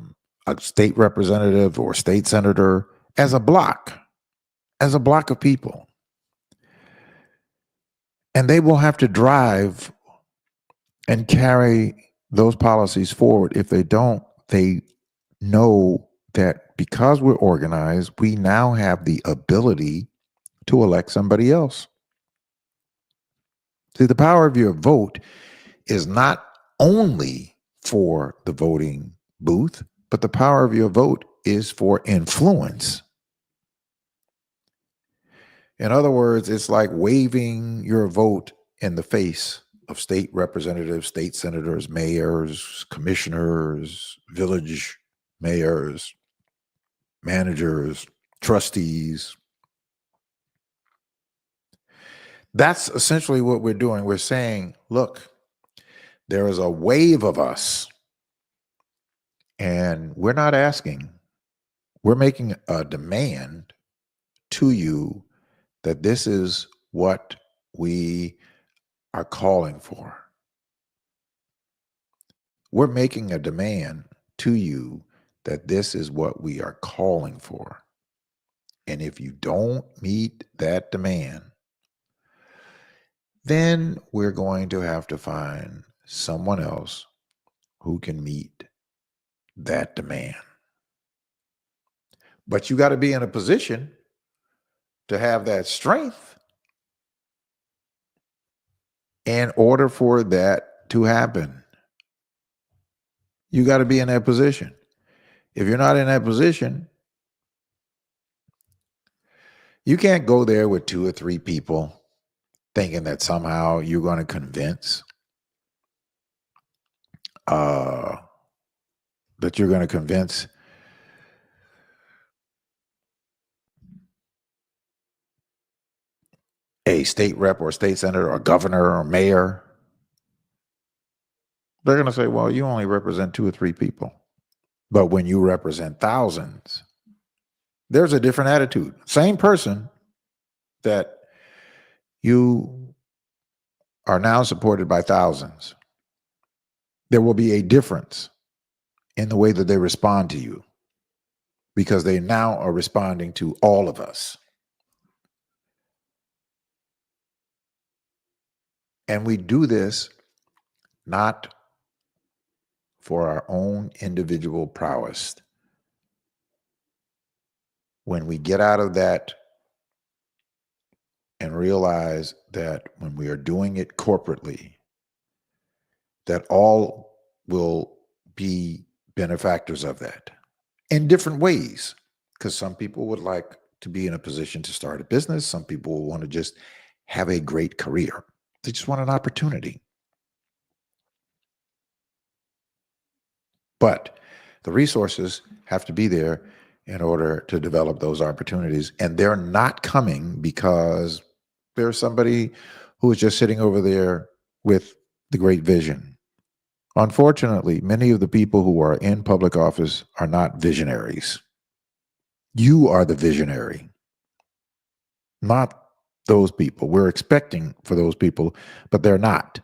state representative or state senator as a block of people. And they will have to drive and carry those policies forward. If they don't, they know that because we're organized, we now have the ability to elect somebody else. See, the power of your vote is not only for the voting booth, but the power of your vote is for influence. In other words, it's like waving your vote in the face of state representatives, state senators, mayors, commissioners, village mayors, managers, trustees. That's essentially what we're doing. We're saying, look, there is a wave of us, and we're not asking. We're making a demand to you that this is what we are calling for. We're making a demand to you that this is what we are calling for. And if you don't meet that demand, then we're going to have to find someone else who can meet that demand. But you got to be in a position to have that strength in order for that to happen. You got to be in that position. If you're not in that position, you can't go there with 2 or 3 people thinking that somehow you're going to convince a state rep or a state senator or governor or mayor. They're going to say, well, you only represent 2 or 3 people. But when you represent thousands, there's a different attitude. Same person that you are now supported by thousands. There will be a difference in the way that they respond to you because they now are responding to all of us. And we do this not for our own individual prowess. When we get out of that and realize that when we are doing it corporately, that all will be benefactors of that in different ways. Because some people would like to be in a position to start a business. Some people will want to just have a great career. They just want an opportunity. But the resources have to be there in order to develop those opportunities. And they're not coming because there's somebody who is just sitting over there with the great vision. Unfortunately, many of the people who are in public office are not visionaries. You are the visionary, not those people. We're expecting for those people, but they're not.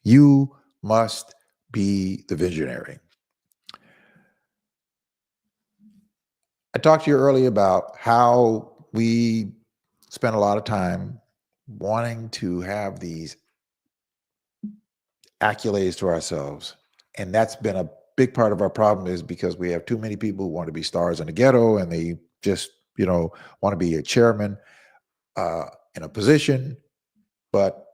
You must be the visionary. I talked to you earlier about how we spend a lot of time wanting to have these accolades to ourselves. And that's been a big part of our problem, is because we have too many people who want to be stars in the ghetto, and they just, want to be a chairman in a position, but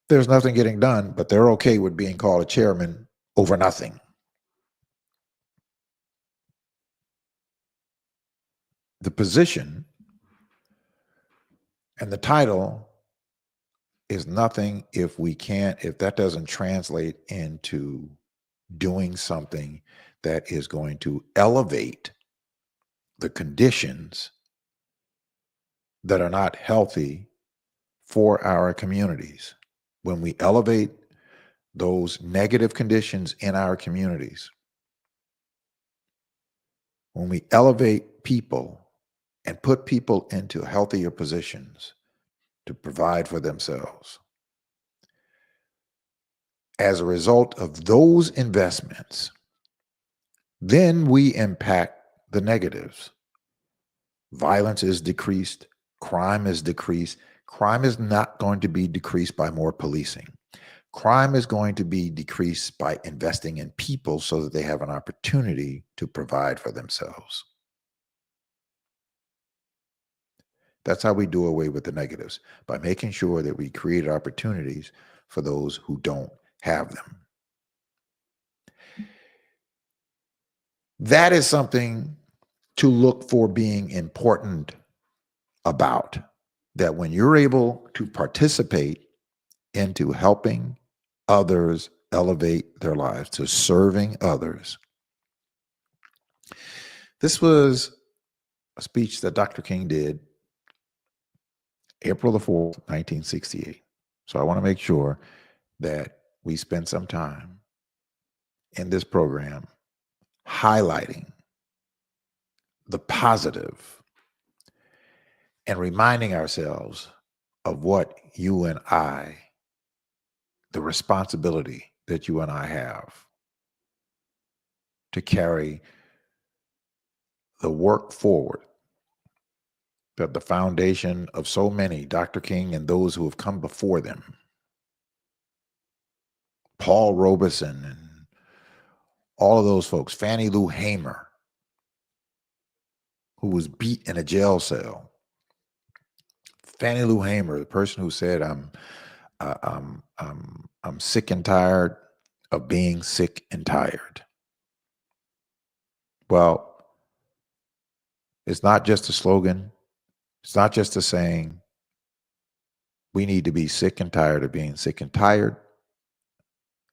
there's nothing getting done, but they're okay with being called a chairman over nothing. The position and the title is nothing if that doesn't translate into doing something that is going to elevate the conditions that are not healthy for our communities, when we elevate those negative conditions in our communities, when we elevate people and put people into healthier positions to provide for themselves, as a result of those investments, then we impact the negatives. Violence is decreased, crime is decreased. Crime is not going to be decreased by more policing. Crime is going to be decreased by investing in people so that they have an opportunity to provide for themselves. That's how we do away with the negatives, by making sure that we create opportunities for those who don't have them. That is something to look for being important about, that when you're able to participate into helping others elevate their lives, to serving others. This was a speech that Dr. King did April the 4th, 1968. So I want to make sure that we spend some time in this program highlighting the positive and reminding ourselves of what you and I, the responsibility that you and I have to carry the work forward that the foundation of so many, Dr. King and those who have come before them, Paul Robeson and all of those folks, Fannie Lou Hamer, who was beat in a jail cell. Fannie Lou Hamer, the person who said, I'm sick and tired of being sick and tired. Well, it's not just a slogan. It's not just a saying. We need to be sick and tired of being sick and tired.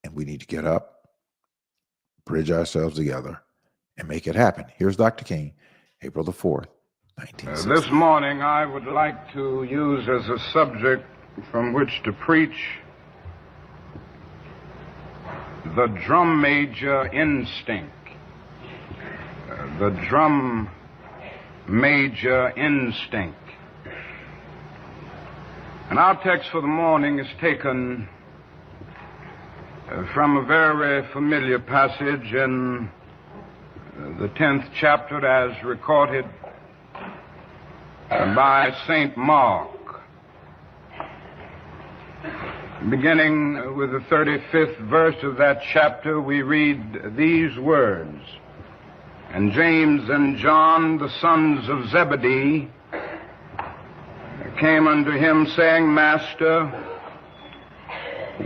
And we need to get up, bridge ourselves together, and make it happen. Here's Dr. King, April the 4th, 1960. This morning I would like to use as a subject from which to preach the drum major instinct. The drum major instinct. And our text for the morning is taken from a very familiar passage in the 10th chapter as recorded by St. Mark. Beginning with the 35th verse of that chapter, we read these words. And James and John, the sons of Zebedee, came unto him, saying, Master,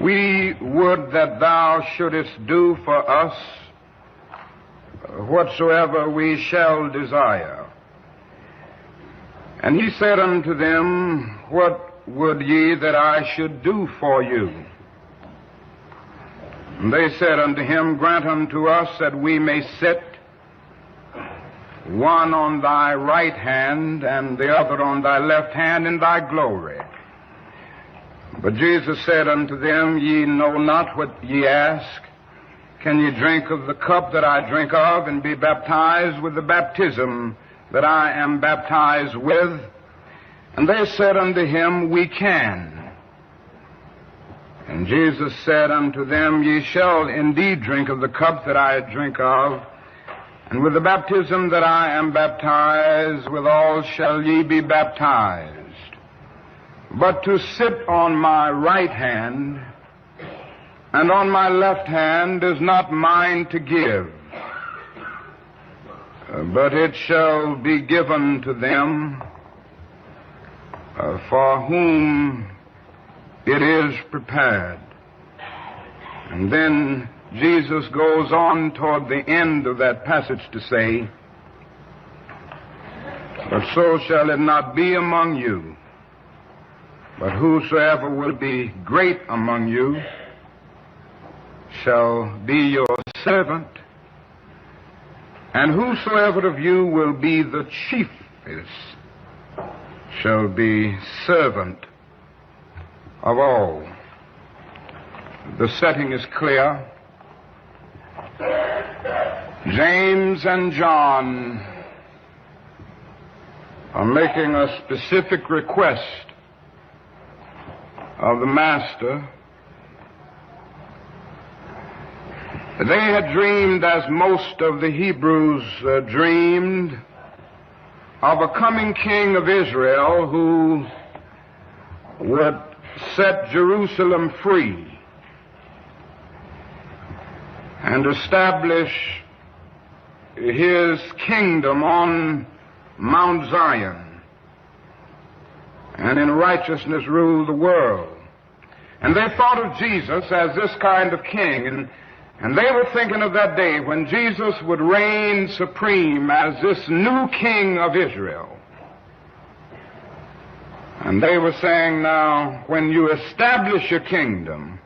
we would that thou shouldest do for us whatsoever we shall desire. And he said unto them, What would ye that I should do for you? And they said unto him, Grant unto us that we may sit one on thy right hand and the other on thy left hand in thy glory. But Jesus said unto them, Ye know not what ye ask. Can ye drink of the cup that I drink of, and be baptized with the baptism that I am baptized with? And they said unto him, We can. And Jesus said unto them, Ye shall indeed drink of the cup that I drink of, and with the baptism that I am baptized withal shall ye be baptized. But to sit on my right hand and on my left hand is not mine to give, but it shall be given to them for whom it is prepared. And then Jesus goes on toward the end of that passage to say, But so shall it not be among you, but whosoever will be great among you shall be your servant, and whosoever of you will be the chiefest shall be servant of all. The setting is clear. James and John are making a specific request of the Master. They had dreamed, as most of the Hebrews dreamed, of a coming king of Israel who would set Jerusalem free and establish his kingdom on Mount Zion and in righteousness rule the world. And they thought of Jesus as this kind of king, and they were thinking of that day when Jesus would reign supreme as this new king of Israel. And they were saying, now, when you establish your kingdom,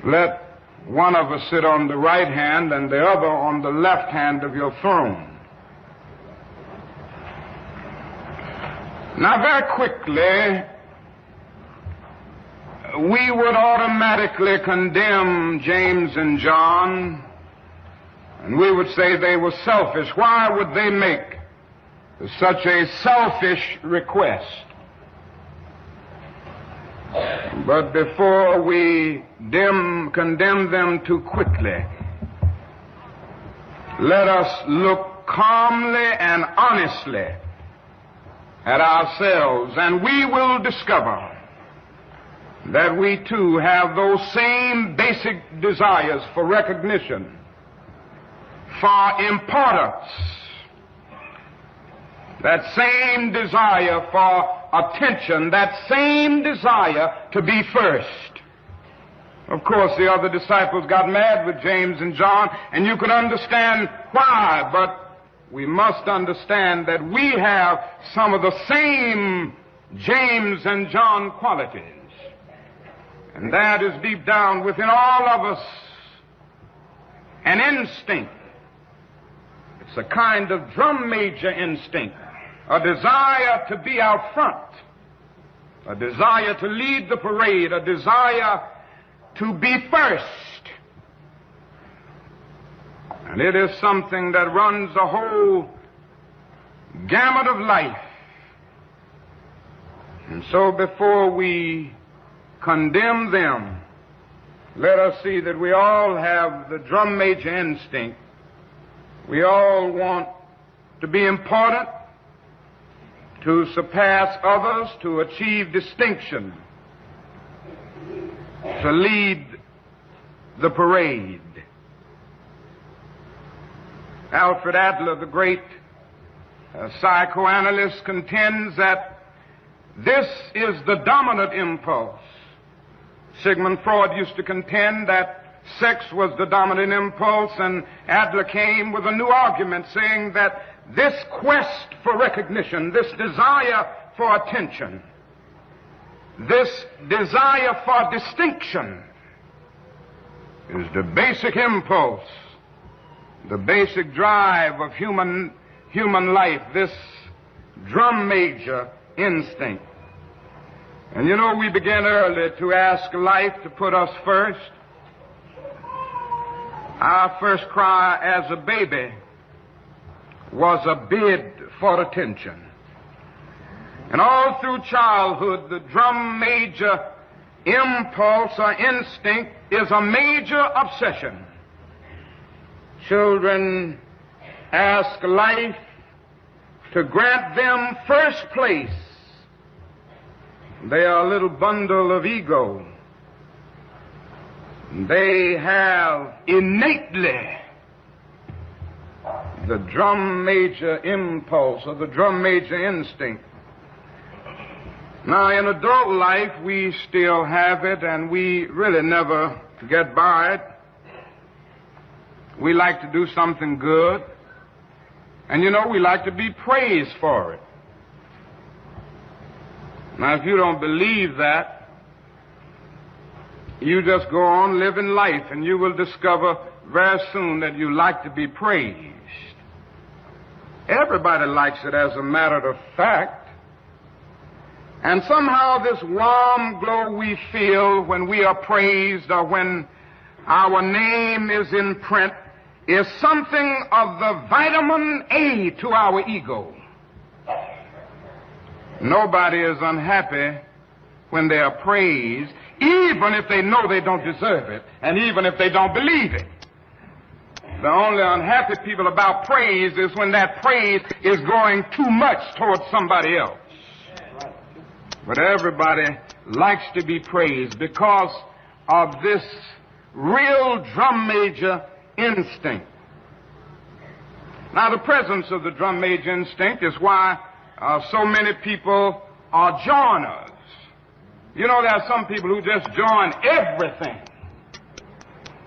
let one of us sit on the right hand and the other on the left hand of your throne. Now, very quickly, we would automatically condemn James and John, and we would say they were selfish. Why would they make such a selfish request? But before we condemn them too quickly, let us look calmly and honestly at ourselves, and we will discover that we too have those same basic desires for recognition, for importance, that same desire for attention, that same desire to be first. Of course, the other disciples got mad with James and John, and you can understand why, but we must understand that we have some of the same James and John qualities. And that is deep down within all of us an instinct. It's a kind of drum major instinct, a desire to be out front, a desire to lead the parade, a desire to be first. And it is something that runs the whole gamut of life. And so before we condemn them, let us see that we all have the drum major instinct. We all want to be important, to surpass others, to achieve distinction, to lead the parade. Alfred Adler, the great psychoanalyst, contends that this is the dominant impulse. Sigmund Freud used to contend that sex was the dominant impulse, and Adler came with a new argument saying that this quest for recognition, this desire for attention, this desire for distinction is the basic impulse, the basic drive of human life, this drum major instinct. And you know, we began early to ask life to put us first. Our first cry as a baby was a bid for attention. And all through childhood, the drum major impulse or instinct is a major obsession. Children ask life to grant them first place. They are a little bundle of ego. They have innately the drum major impulse or the drum major instinct. Now, in adult life, we still have it, and we really never get by it. We like to do something good, and you know, we like to be praised for it. Now, if you don't believe that, you just go on living life, and you will discover very soon that you like to be praised. Everybody likes it, as a matter of fact. And somehow this warm glow we feel when we are praised or when our name is in print is something of the vitamin A to our ego. Nobody is unhappy when they are praised, even if they know they don't deserve it, and even if they don't believe it. The only unhappy people about praise is when that praise is going too much towards somebody else. But everybody likes to be praised because of this real drum major instinct. Now, the presence of the drum major instinct is why so many people are joiners. You know, there are some people who just join everything.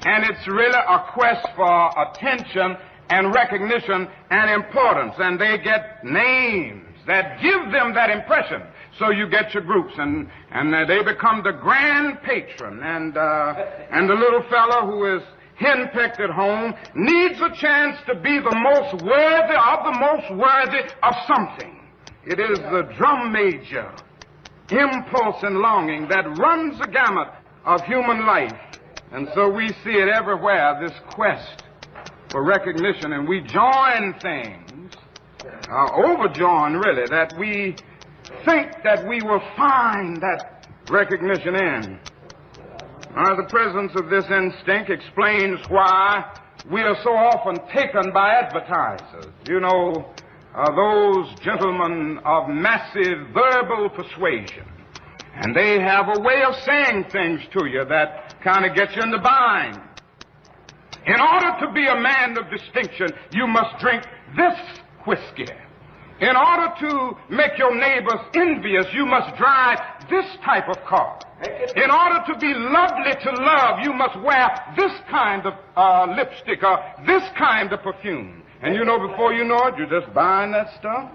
And it's really a quest for attention and recognition and importance. And they get names that give them that impression. So you get your groups, and they become the grand patron. And the little fellow who is henpecked at home needs a chance to be the most worthy of something. It is the drum major impulse and longing that runs the gamut of human life. And so we see it everywhere, this quest for recognition, and we join things, overjoin really, that we think that we will find that recognition in. The presence of this instinct explains why we are so often taken by advertisers. You know, those gentlemen of massive verbal persuasion. And they have a way of saying things to you that kind of gets you in the bind. In order to be a man of distinction, you must drink this whiskey. In order to make your neighbors envious, you must drive this type of car. In order to be lovely to love, you must wear this kind of lipstick or this kind of perfume. And you know, before you know it, you're just buying that stuff.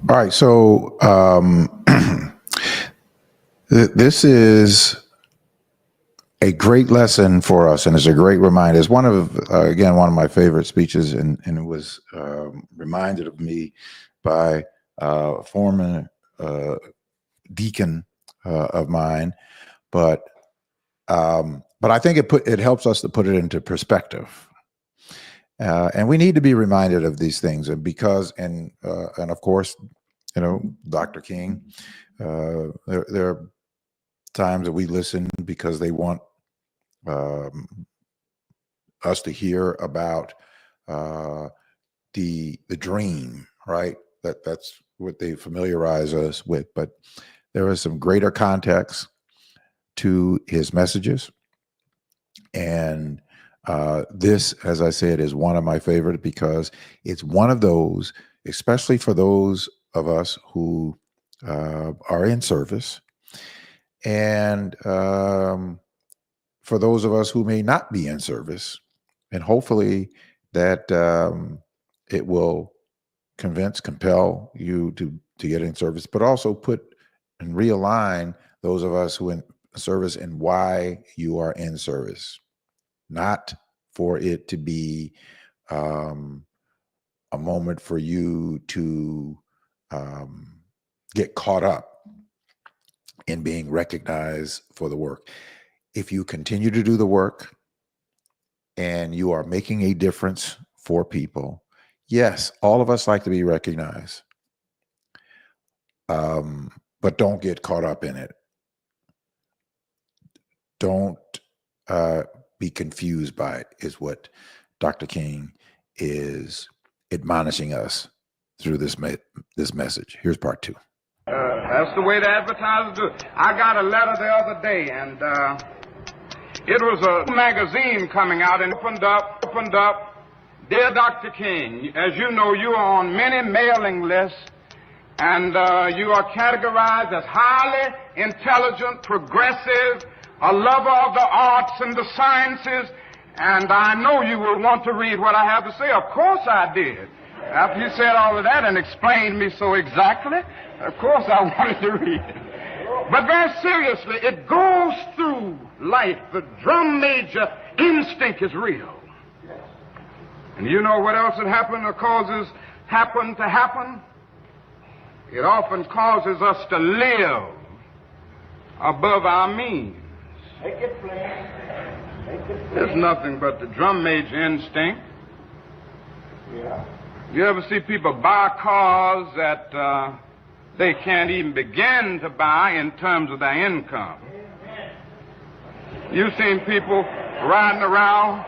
All right, so this is a great lesson for us, and it's a great reminder. It's one of, again, one of my favorite speeches, and it was reminded of me by a former deacon of mine, but I think it helps us to put it into perspective. And we need to be reminded of these things, and because, and of course, you know, Dr. King, there are times that we listen because they want us to hear about the dream, right? That's what they familiarize us with. But there is some greater context to his messages, and this, as I said, is one of my favorite because it's one of those, especially for those of us who are in service, and for those of us who may not be in service, and hopefully that it will compel you to get in service, but also put and realign those of us who are in service and why you are in service. Not for it to be a moment for you to get caught up in being recognized for the work. If you continue to do the work and you are making a difference for people, yes, all of us like to be recognized, but don't get caught up in it. Don't be confused by it, is what Dr. King is admonishing us through this message. Here's part two. That's the way the advertisers do it. I got a letter the other day, and it was a magazine coming out, and opened up, Dear Dr. King, as you know, you are on many mailing lists, and you are categorized as highly intelligent, progressive, a lover of the arts and the sciences, and I know you will want to read what I have to say. Of course I did. After you said all of that and explained me so exactly, of course I wanted to read it. But very seriously, it goes through life. The drum major instinct is real. And you know what else had happened that causes happen to happen, it often causes us to live above our means. It's nothing but the drum major instinct. You ever see people buy cars that they can't even begin to buy in terms of their income? You've seen people riding around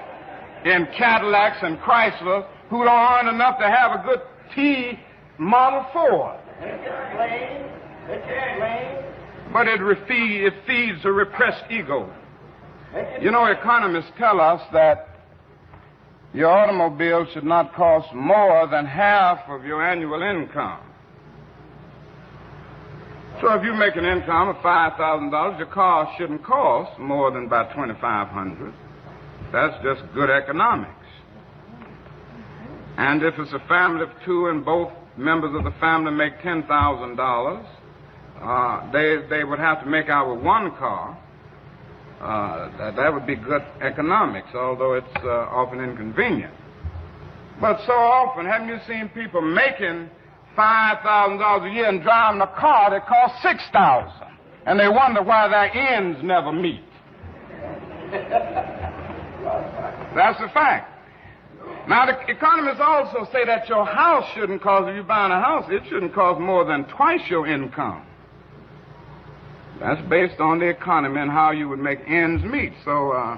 in Cadillacs and Chrysler who don't earn enough to have a good T Model Ford. But it feeds a repressed ego. You know, economists tell us that your automobile should not cost more than half of your annual income. So if you make an income of $5,000, your car shouldn't cost more than about $2,500. That's just good economics. And if it's a family of two and both members of the family make $10,000, they would have to make out with one car. That would be good economics, although it's often inconvenient. But so often, haven't you seen people making $5,000 a year and driving a car that costs $6,000, and they wonder why their ends never meet? That's a fact. Now, the economists also say that your house shouldn't cost, if you're buying a house, it shouldn't cost more than twice your income. That's based on the economy and how you would make ends meet. So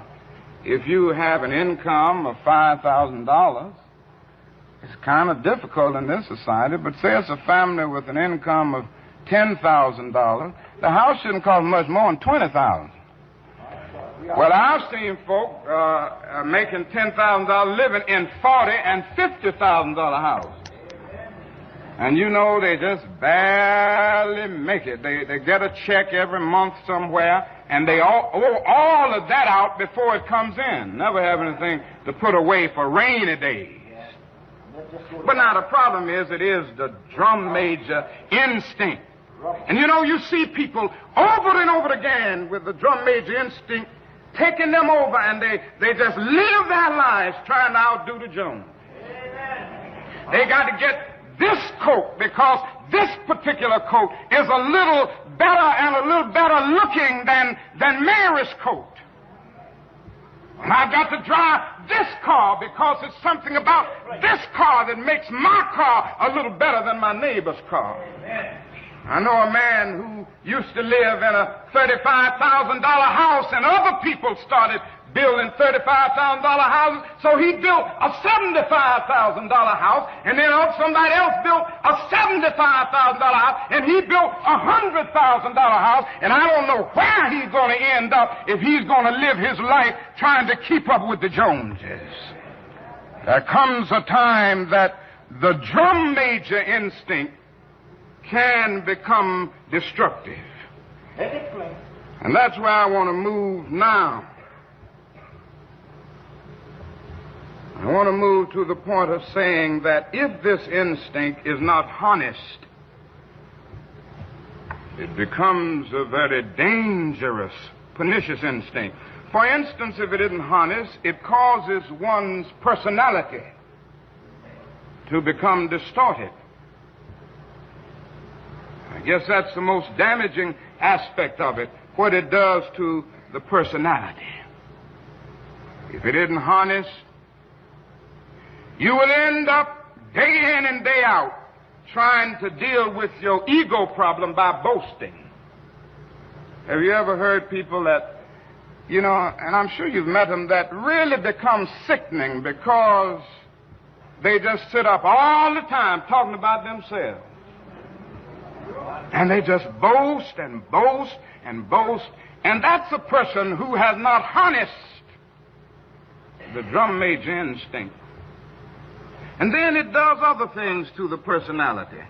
if you have an income of $5,000, it's kind of difficult in this society, but say it's a family with an income of $10,000, the house shouldn't cost much more than $20,000. Well, I've seen folk making $10,000 living in $40,000 and $50,000 houses. And you know, they just barely make it. They get a check every month somewhere, and they owe all of that out before it comes in. Never have anything to put away for rainy days. But now the problem is, it is the drum major instinct. And you know, you see people over and over again with the drum major instinct taking them over, and they just live their lives trying to outdo the Jones. They got to get this coat because this particular coat is a little better and a little better looking than Mary's coat. And I've got to drive this car because it's something about this car that makes my car a little better than my neighbor's car. I know a man who used to live in a $35,000 house, and other people started building $35,000 houses, so he built a $75,000 house, and then somebody else built a $75,000 house, and he built a $100,000 house, and I don't know where he's going to end up if he's going to live his life trying to keep up with the Joneses. There comes a time that the drum major instinct can become destructive. And that's where I want to move now. I want to move to the point of saying that if this instinct is not harnessed, it becomes a very dangerous, pernicious instinct. For instance, if it isn't harnessed, it causes one's personality to become distorted. I guess that's the most damaging aspect of it, what it does to the personality. If it isn't harnessed, you will end up day in and day out trying to deal with your ego problem by boasting. Have you ever heard people that, you know, and I'm sure you've met them, that really become sickening because they just sit up all the time talking about themselves. And they just boast and boast and boast. And that's a person who has not harnessed the drum major instinct. And then it does other things to the personality.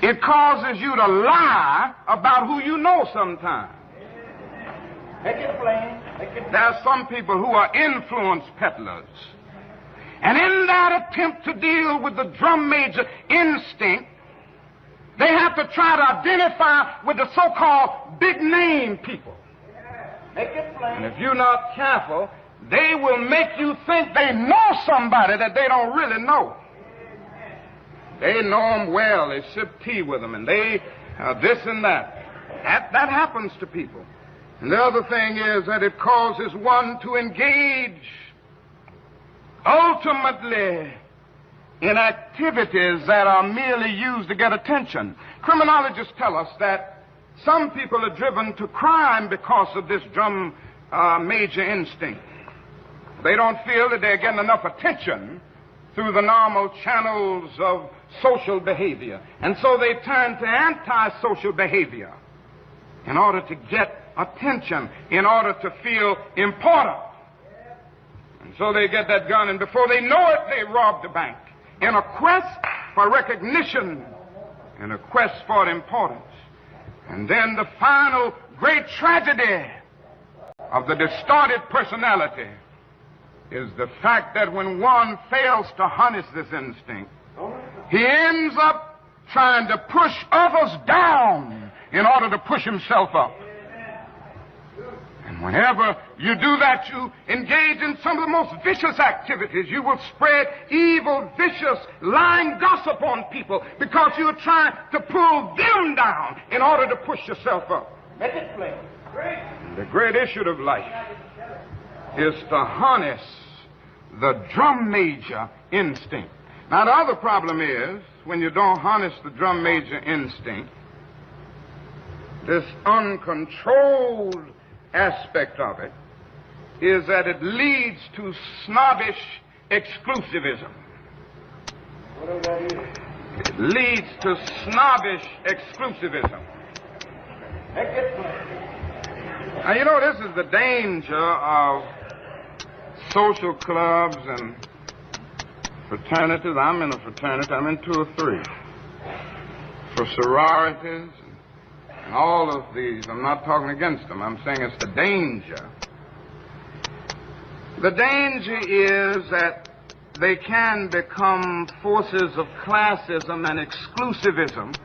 It causes you to lie about who you know sometimes. There are some people who are influence peddlers. And in that attempt to deal with the drum major instinct, they have to try to identify with the so-called big-name people. And if you're not careful, they will make you think they know somebody that they don't really know. They know them well. They sip tea with them, and they this and that. That happens to people. And the other thing is that it causes one to engage ultimately in activities that are merely used to get attention. Criminologists tell us that some people are driven to crime because of this drum major instinct. They don't feel that they're getting enough attention through the normal channels of social behavior. And so they turn to antisocial behavior in order to get attention, in order to feel important. And so they get that gun, and before they know it, they rob the bank in a quest for recognition, in a quest for importance. And then the final great tragedy of the distorted personality is the fact that when one fails to harness this instinct, he ends up trying to push others down in order to push himself up. And whenever you do that, you engage in some of the most vicious activities. You will spread evil, vicious, lying gossip on people because you're trying to pull them down in order to push yourself up. Make it plain. The great issue of life is to harness the drum major instinct. Now, the other problem is, when you don't harness the drum major instinct, this uncontrolled aspect of it is that it leads to snobbish exclusivism. It leads to snobbish exclusivism. Now, you know, this is the danger of social clubs and fraternities. I'm in a fraternity. I'm in 2 or 3. For sororities and all of these. I'm not talking against them. I'm saying it's the danger. The danger is that they can become forces of classism and exclusivism,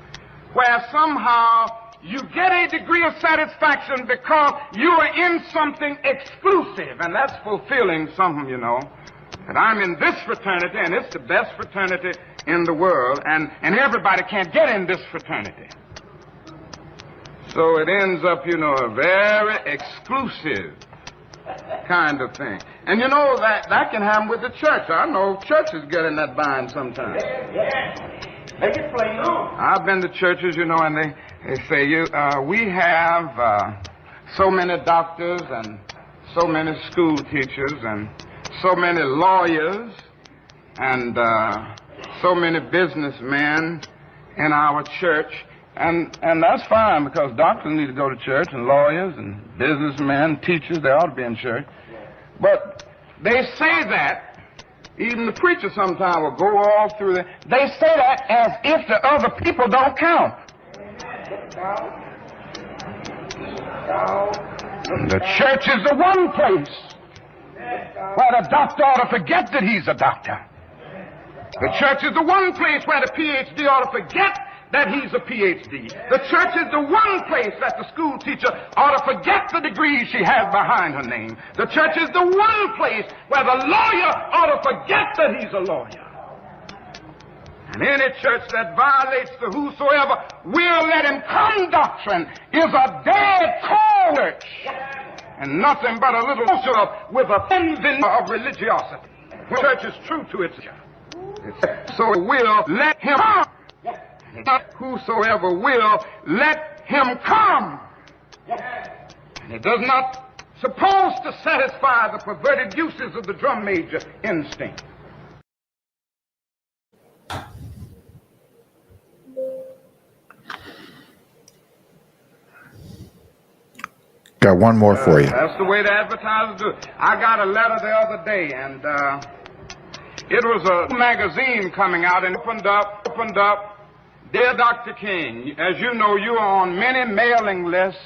where somehow you get a degree of satisfaction because you are in something exclusive, and that's fulfilling something, you know. And I'm in this fraternity, and it's the best fraternity in the world, and everybody can't get in this fraternity. So it ends up, you know, a very exclusive kind of thing. And you know, that can happen with the church. I know churches get in that bind sometimes. Make it plain. I've been to churches, you know, and they say, we have so many doctors and so many school teachers and so many lawyers and so many businessmen in our church. And that's fine, because doctors need to go to church, and lawyers and businessmen, teachers, they ought to be in church. But they say that, even the preacher sometimes will go all through that. They say that as if the other people don't count. The church is the one place where the doctor ought to forget that he's a doctor. The church is the one place where the PhD ought to forget that he's a PhD. The church is the one place that the school teacher ought to forget the degree she has behind her name. The church is the one place where the lawyer ought to forget that he's a lawyer. And any church that violates the whosoever will let him come doctrine is a dead cold church, and nothing but a little social with a thin veneer of religiosity. The church is true to its church. So it will let him come. Not whosoever will let him come. And it does not suppose to satisfy the perverted uses of the drum major instinct. Got one more for you. That's the way the advertisers do it. I got a letter the other day, and it was a magazine coming out, and opened up. Dear Dr. King, as you know, you are on many mailing lists,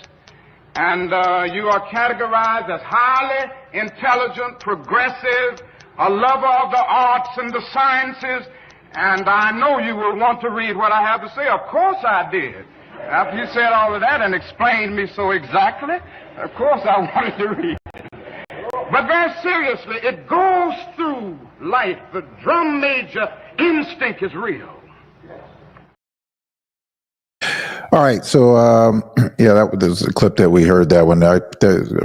and you are categorized as highly intelligent, progressive, a lover of the arts and the sciences, and I know you will want to read what I have to say. Of course I did. After you said all of that and explained me so exactly, of course I wanted to read it. But very seriously, it goes through life. The drum major instinct is real. All right, so yeah, that was a clip that we heard. That one. I've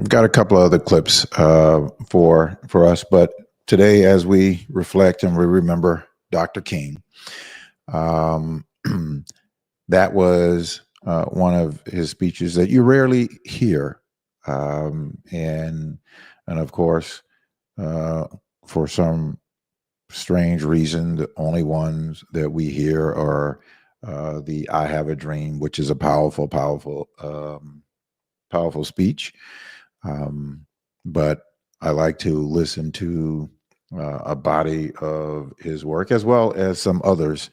got a couple of other clips for us, but today, as we reflect and we remember Dr. King, um, that was one of his speeches that you rarely hear, and of course, for some strange reason, the only ones that we hear are the "I Have a Dream," which is a powerful, powerful speech. But I like to listen to a body of his work, as well as some others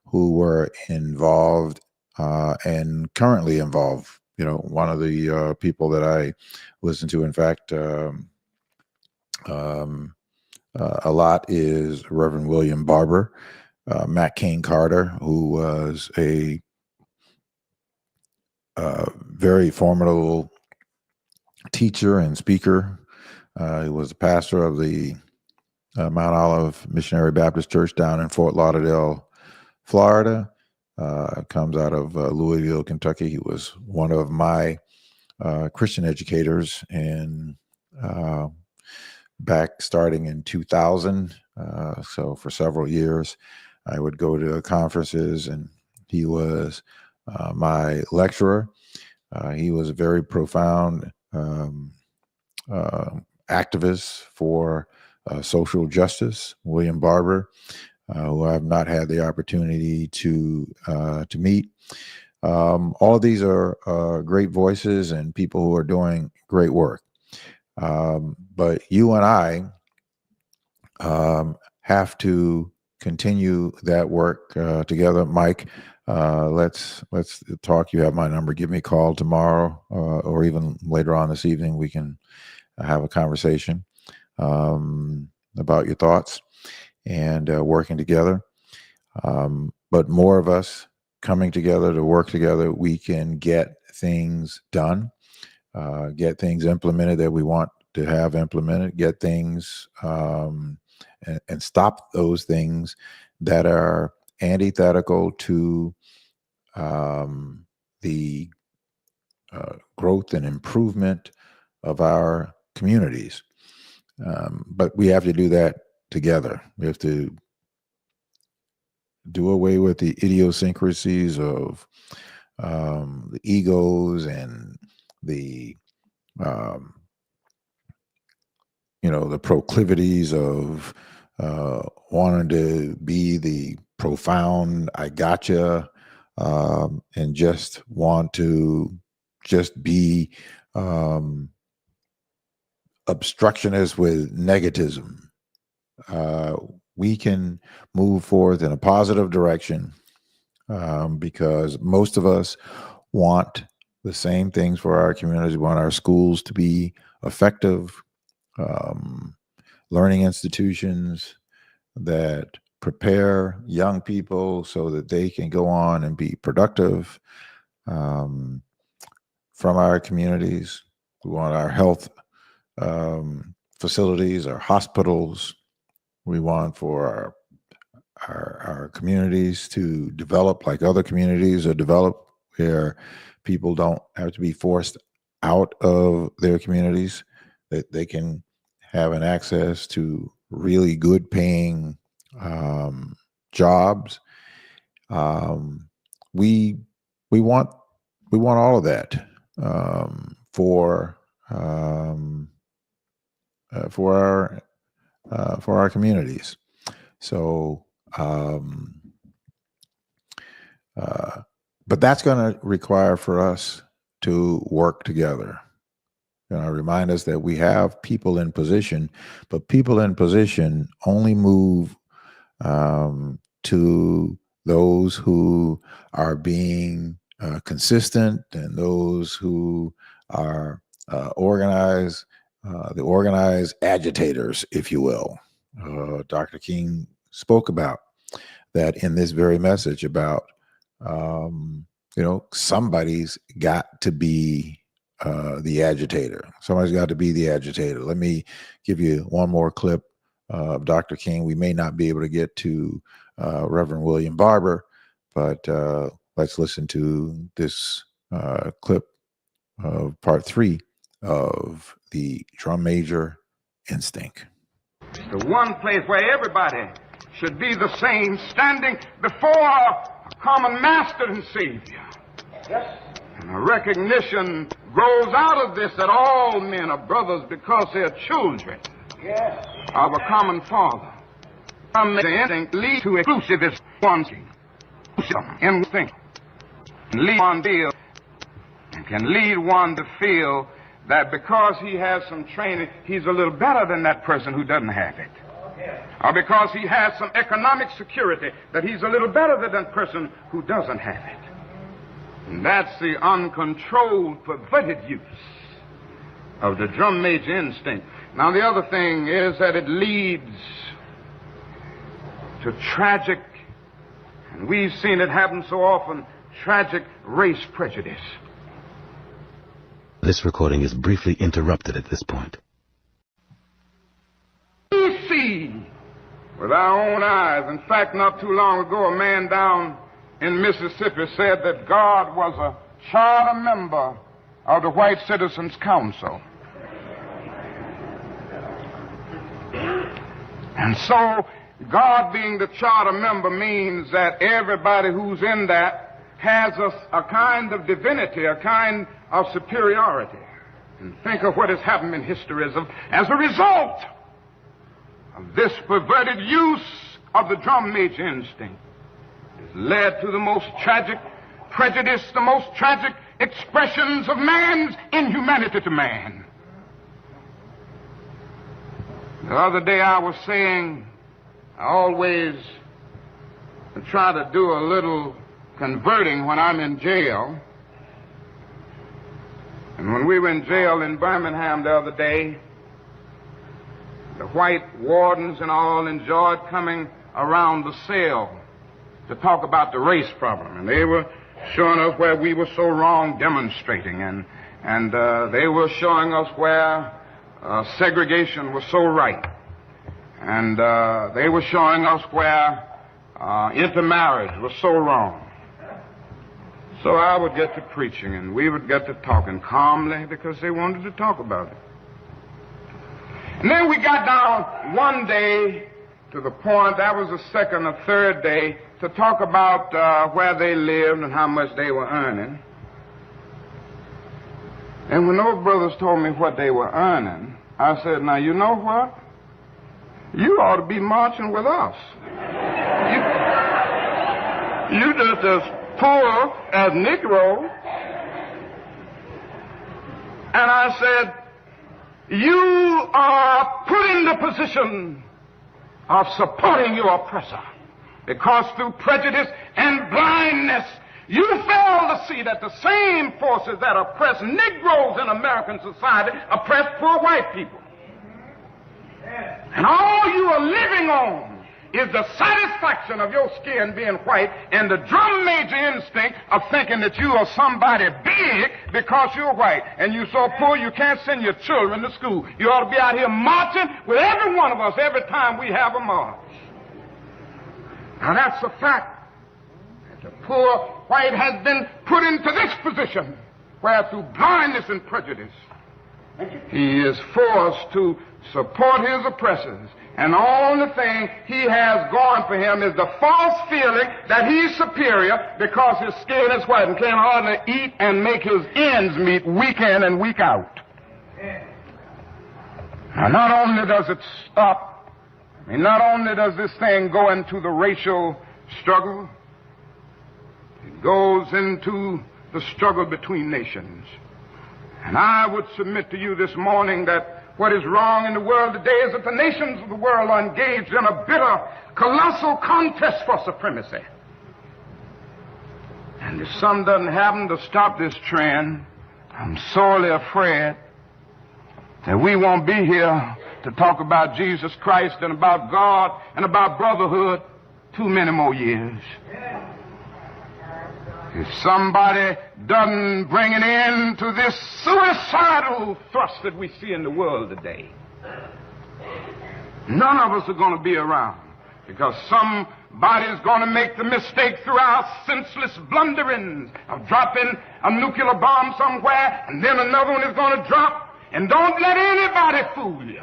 who were involved and currently involved. You know, one of the people that I listen to, in fact, a lot is Reverend William Barber, Matt Cain Carter, who was a very formidable teacher and speaker. He was the pastor of the Mount Olive Missionary Baptist Church down in Fort Lauderdale, Florida. Comes out of Louisville, Kentucky. He was one of my Christian educators in back starting in 2000. So for several years, I would go to conferences, and he was my lecturer. He was a very profound activist for social justice. William Barber, who I've not had the opportunity to meet. All of these are great voices and people who are doing great work. But you and I have to continue that work together. Mike, let's talk. You have my number. Give me a call tomorrow or even later on this evening. We can have a conversation about your thoughts and working together. But more of us coming together to work together, we can get things done, get things implemented that we want to have implemented, get things and stop those things that are antithetical to the growth and improvement of our communities. But we have to do that together. We have to do away with the idiosyncrasies of the egos and the the proclivities of wanting to be the profound I gotcha, and just want to just be obstructionist with negativism. We can move forward in a positive direction because most of us want the same things for our communities. We want our schools to be effective, learning institutions that prepare young people so that they can go on and be productive from our communities. We want our health facilities, our hospitals. We want for our communities to develop like other communities are developed, where people don't have to be forced out of their communities, that they can have an access to really good paying jobs. We want all of that for our communities. So, but that's going to require for us to work together. Remind us that we have people in position, but people in position only move to those who are being consistent and those who are organized, the organized agitators, if you will. Dr. King spoke about that in this very message about, somebody's got to be the agitator. Somebody's got to be the agitator. Let me give you one more clip of Dr. King. We may not be able to get to Reverend William Barber, but let's listen to this clip of part 3 of the drum major instinct. The one place where everybody should be the same, standing before a common master and savior. Yes. And a recognition grows out of this that all men are brothers because they are children of a common father. Some instinct lead to exclusivist one thing. Instinct lead one feel and can lead one to feel that because he has some training, he's a little better than that person who doesn't have it. Or because he has some economic security, that he's a little better than that person who doesn't have it. And that's the uncontrolled, perverted use of the drum major instinct. Now, the other thing is that it leads to tragic, and we've seen it happen so often, tragic race prejudice. This recording is briefly interrupted at this point. We see with our own eyes. In fact, not too long ago, a man down in Mississippi said that God was a charter member of the White Citizens Council. And so, God being the charter member means that everybody who's in that has a kind of divinity, a kind of superiority. And think of what has happened in history as a result of this perverted use of the drum major instinct. It has led to the most tragic prejudice, the most tragic expressions of man's inhumanity to man. The other day I was saying, I always try to do a little converting when I'm in jail. And when we were in jail in Birmingham the other day, the white wardens and all enjoyed coming around the cell to talk about the race problem. And they were showing us where we were so wrong demonstrating. And they were showing us where segregation was so right. And they were showing us where intermarriage was so wrong. So I would get to preaching, and we would get to talking calmly because they wanted to talk about it. And then we got down one day to the point, that was the second or third day, to talk about where they lived and how much they were earning. And when those brothers told me what they were earning, I said, now, you know what? You ought to be marching with us. You just as poor as Negro. And I said, you are put in the position of supporting your oppressor, because through prejudice and blindness you fail to see that the same forces that oppress Negroes in American society oppress poor white people. And all you are living on is the satisfaction of your skin being white and the drum major instinct of thinking that you are somebody big because you're white. And you're so poor you can't send your children to school. You ought to be out here marching with every one of us every time we have a march. Now that's a fact. The poor white has been put into this position where through blindness and prejudice he is forced to support his oppressors. And the only thing he has going for him is the false feeling that he's superior because his skin is white and can't hardly eat and make his ends meet week in and week out. Now, not only does it stop, not only does this thing go into the racial struggle, it goes into the struggle between nations. And I would submit to you this morning that what is wrong in the world today is that the nations of the world are engaged in a bitter, colossal contest for supremacy. And if something doesn't happen to stop this trend, I'm sorely afraid that we won't be here to talk about Jesus Christ and about God and about brotherhood too many more years. If somebody doesn't bring an end to this suicidal thrust that we see in the world today, none of us are going to be around because some Nobody's going to make the mistake through our senseless blunderings of dropping a nuclear bomb somewhere, and then another one is going to drop. And don't let anybody fool you.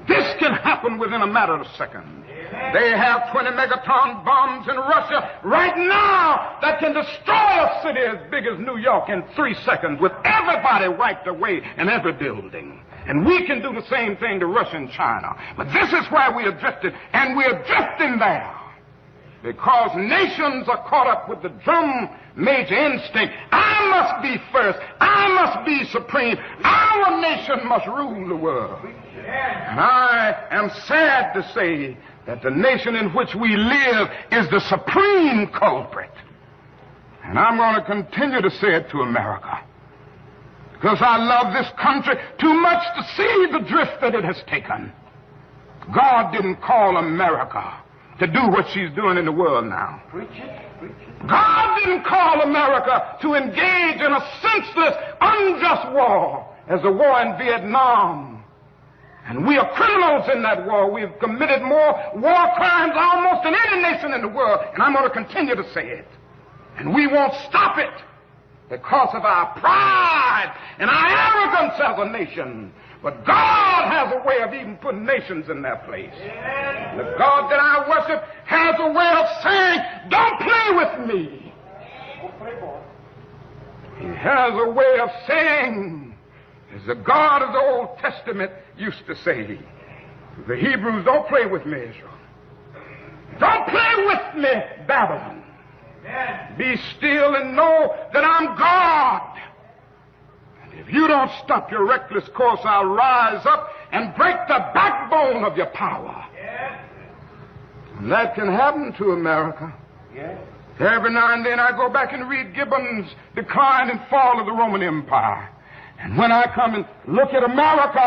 This can happen within a matter of seconds. They have 20 megaton bombs in Russia right now that can destroy a city as big as New York in 3 seconds with everybody wiped away in every building. And we can do the same thing to Russia and China. But this is where we have drifted, and we are drifting there because nations are caught up with the drum major instinct. I must be first. I must be supreme. Our nation must rule the world. And I am sad to say that the nation in which we live is the supreme culprit. And I'm going to continue to say it to America, because I love this country too much to see the drift that it has taken. God didn't call America to do what she's doing in the world now. God didn't call America to engage in a senseless, unjust war as the war in Vietnam. And we are criminals in that war. We've committed more war crimes almost than any nation in the world. And I'm going to continue to say it. And we won't stop it because of our pride and our arrogance as a nation. But God has a way of even putting nations in their place. The God that I worship has a way of saying, don't play with me. He has a way of saying, as the God of the Old Testament used to say, the Hebrews, don't play with me, Israel. Don't play with me, Babylon. Be still and know that I'm God. And if you don't stop your reckless course, I'll rise up and break the backbone of your power. And that can happen to America. Every now and then I go back and read Gibbon's Decline and Fall of the Roman Empire. And when I come and look at America,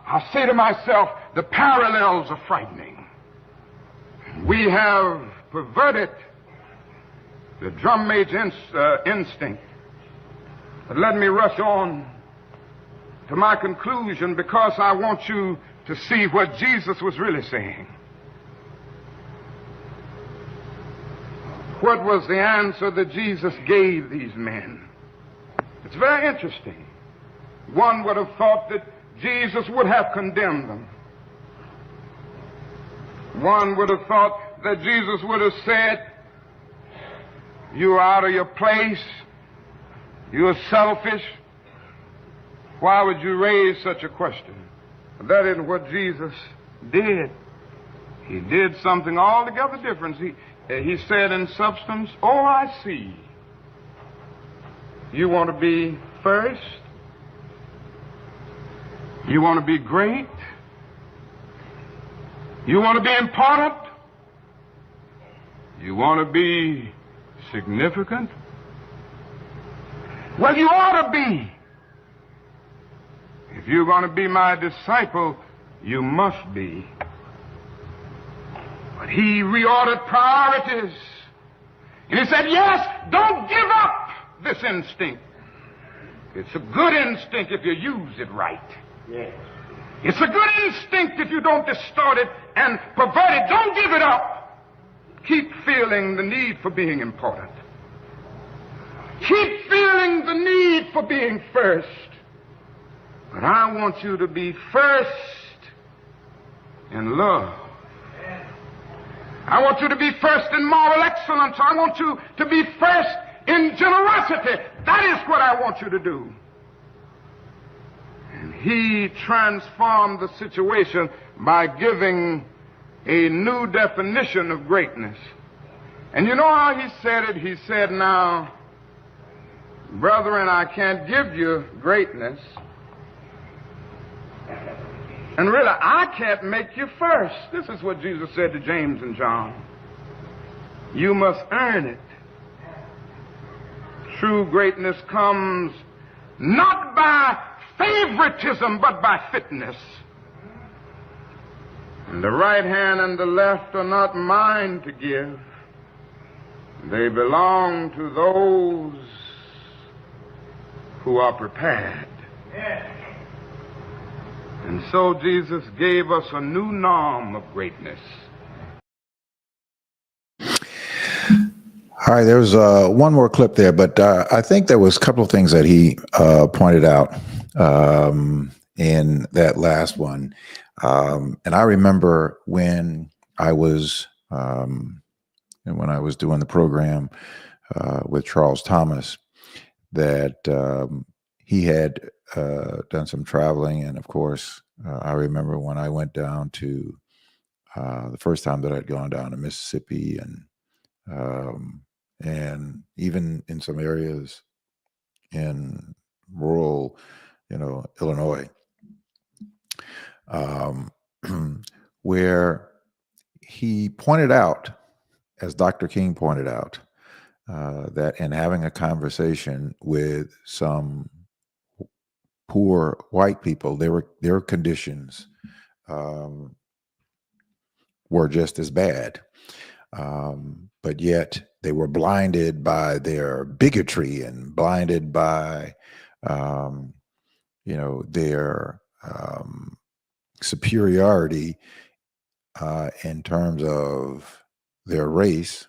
I say to myself, the parallels are frightening. We have perverted the drum major instinct. But let me rush on to my conclusion, because I want you to see what Jesus was really saying. What was the answer that Jesus gave these men? It's very interesting. One would have thought that Jesus would have condemned them. One would have thought that Jesus would have said, you're out of your place. You're selfish. Why would you raise such a question? But that isn't what Jesus did. He did something altogether different. He said in substance, oh, I see. You want to be first? You want to be great? You want to be important? You want to be significant? Well, you ought to be. If you're going to be my disciple, you must be. But he reordered priorities. And he said, yes, don't give up this instinct. It's a good instinct if you use it right. Yes. It's a good instinct if you don't distort it and pervert it. Don't give it up. Keep feeling the need for being important. Keep feeling the need for being first. But I want you to be first in love. I want you to be first in moral excellence. I want you to be first in generosity. That is what I want you to do. And he transformed the situation by giving a new definition of greatness. And you know how he said it? He said, now, brethren, I can't give you greatness. And really, I can't make you first. This is what Jesus said to James and John. You must earn it. True greatness comes not by favoritism, but by fitness. And the right hand and the left are not mine to give. They belong to those who are prepared. And so Jesus gave us a new norm of greatness. All right, there was one more clip there, but I think there was a couple of things that he pointed out in that last one. And I remember when I was doing the program with Charles Thomas, that he had done some traveling, and of course, I remember when I went down to the first time that I'd gone down to Mississippi, and even in some areas in rural, Illinois, where he pointed out, as Dr. King pointed out, that in having a conversation with some poor white people, their conditions were just as bad. But yet they were blinded by their bigotry and blinded by, their superiority in terms of their race,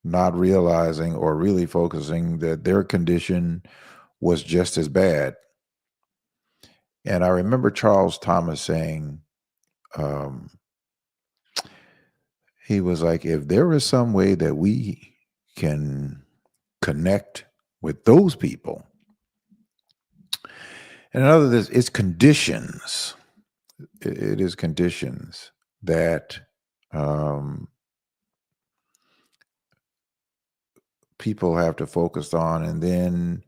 not realizing or really focusing that their condition was just as bad. And I remember Charles Thomas saying, he was like, if there is some way that we can connect with those people, and in other words, it's conditions. It is conditions that people have to focus on, and then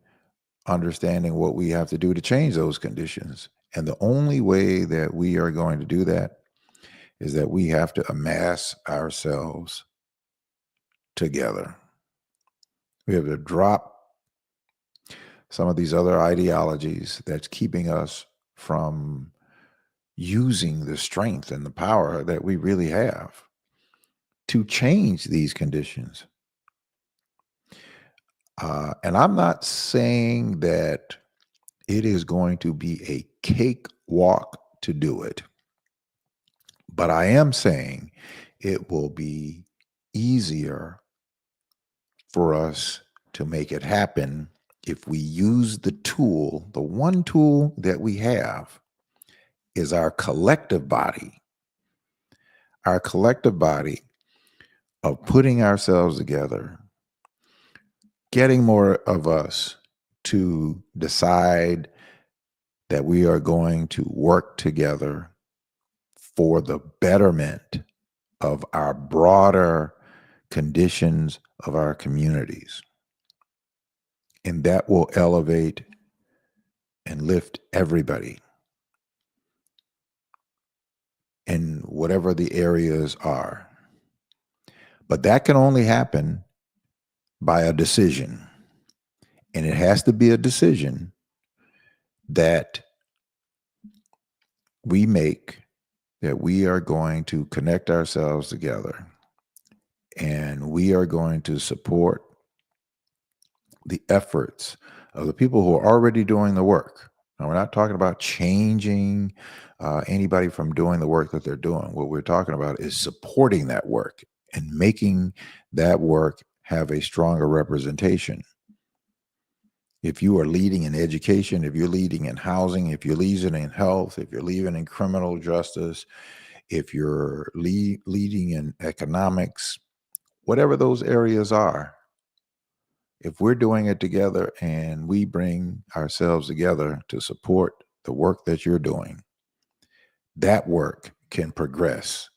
understanding what we have to do to change those conditions. And the only way that we are going to do that is that we have to amass ourselves together. We have to drop some of these other ideologies that's keeping us from using the strength and the power that we really have to change these conditions. And I'm not saying that it is going to be a cakewalk to do it, but I am saying it will be easier for us to make it happen if we use the tool. The one tool that we have is our collective body of putting ourselves together, getting more of us to decide that we are going to work together for the betterment of our broader conditions of our communities. And that will elevate and lift everybody in whatever the areas are. But that can only happen by a decision. And it has to be a decision that we make, that we are going to connect ourselves together and we are going to support the efforts of the people who are already doing the work. Now, we're not talking about changing anybody from doing the work that they're doing. What we're talking about is supporting that work and making that work have a stronger representation. If you are leading in education, if you're leading in housing, if you're leading in health, if you're leading in criminal justice, if you're leading in economics, whatever those areas are, if we're doing it together and we bring ourselves together to support the work that you're doing, that work can progress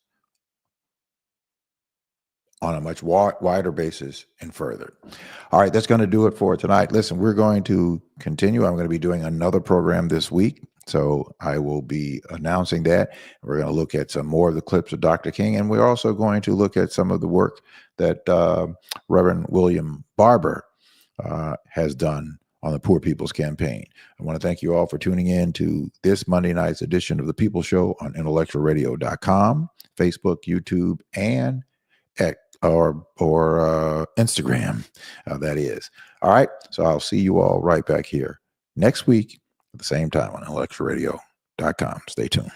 on a much wider basis and further. All right, that's going to do it for tonight. Listen, we're going to continue. I'm going to be doing another program this week, so I will be announcing that. We're going to look at some more of the clips of Dr. King, and we're also going to look at some of the work that Reverend William Barber has done on the Poor People's Campaign. I want to thank you all for tuning in to this Monday night's edition of The People Show on intellectualradio.com, Facebook, YouTube, and or Instagram, that is. All right, so I'll see you all right back here next week at the same time on intellectualradio.com. Stay tuned.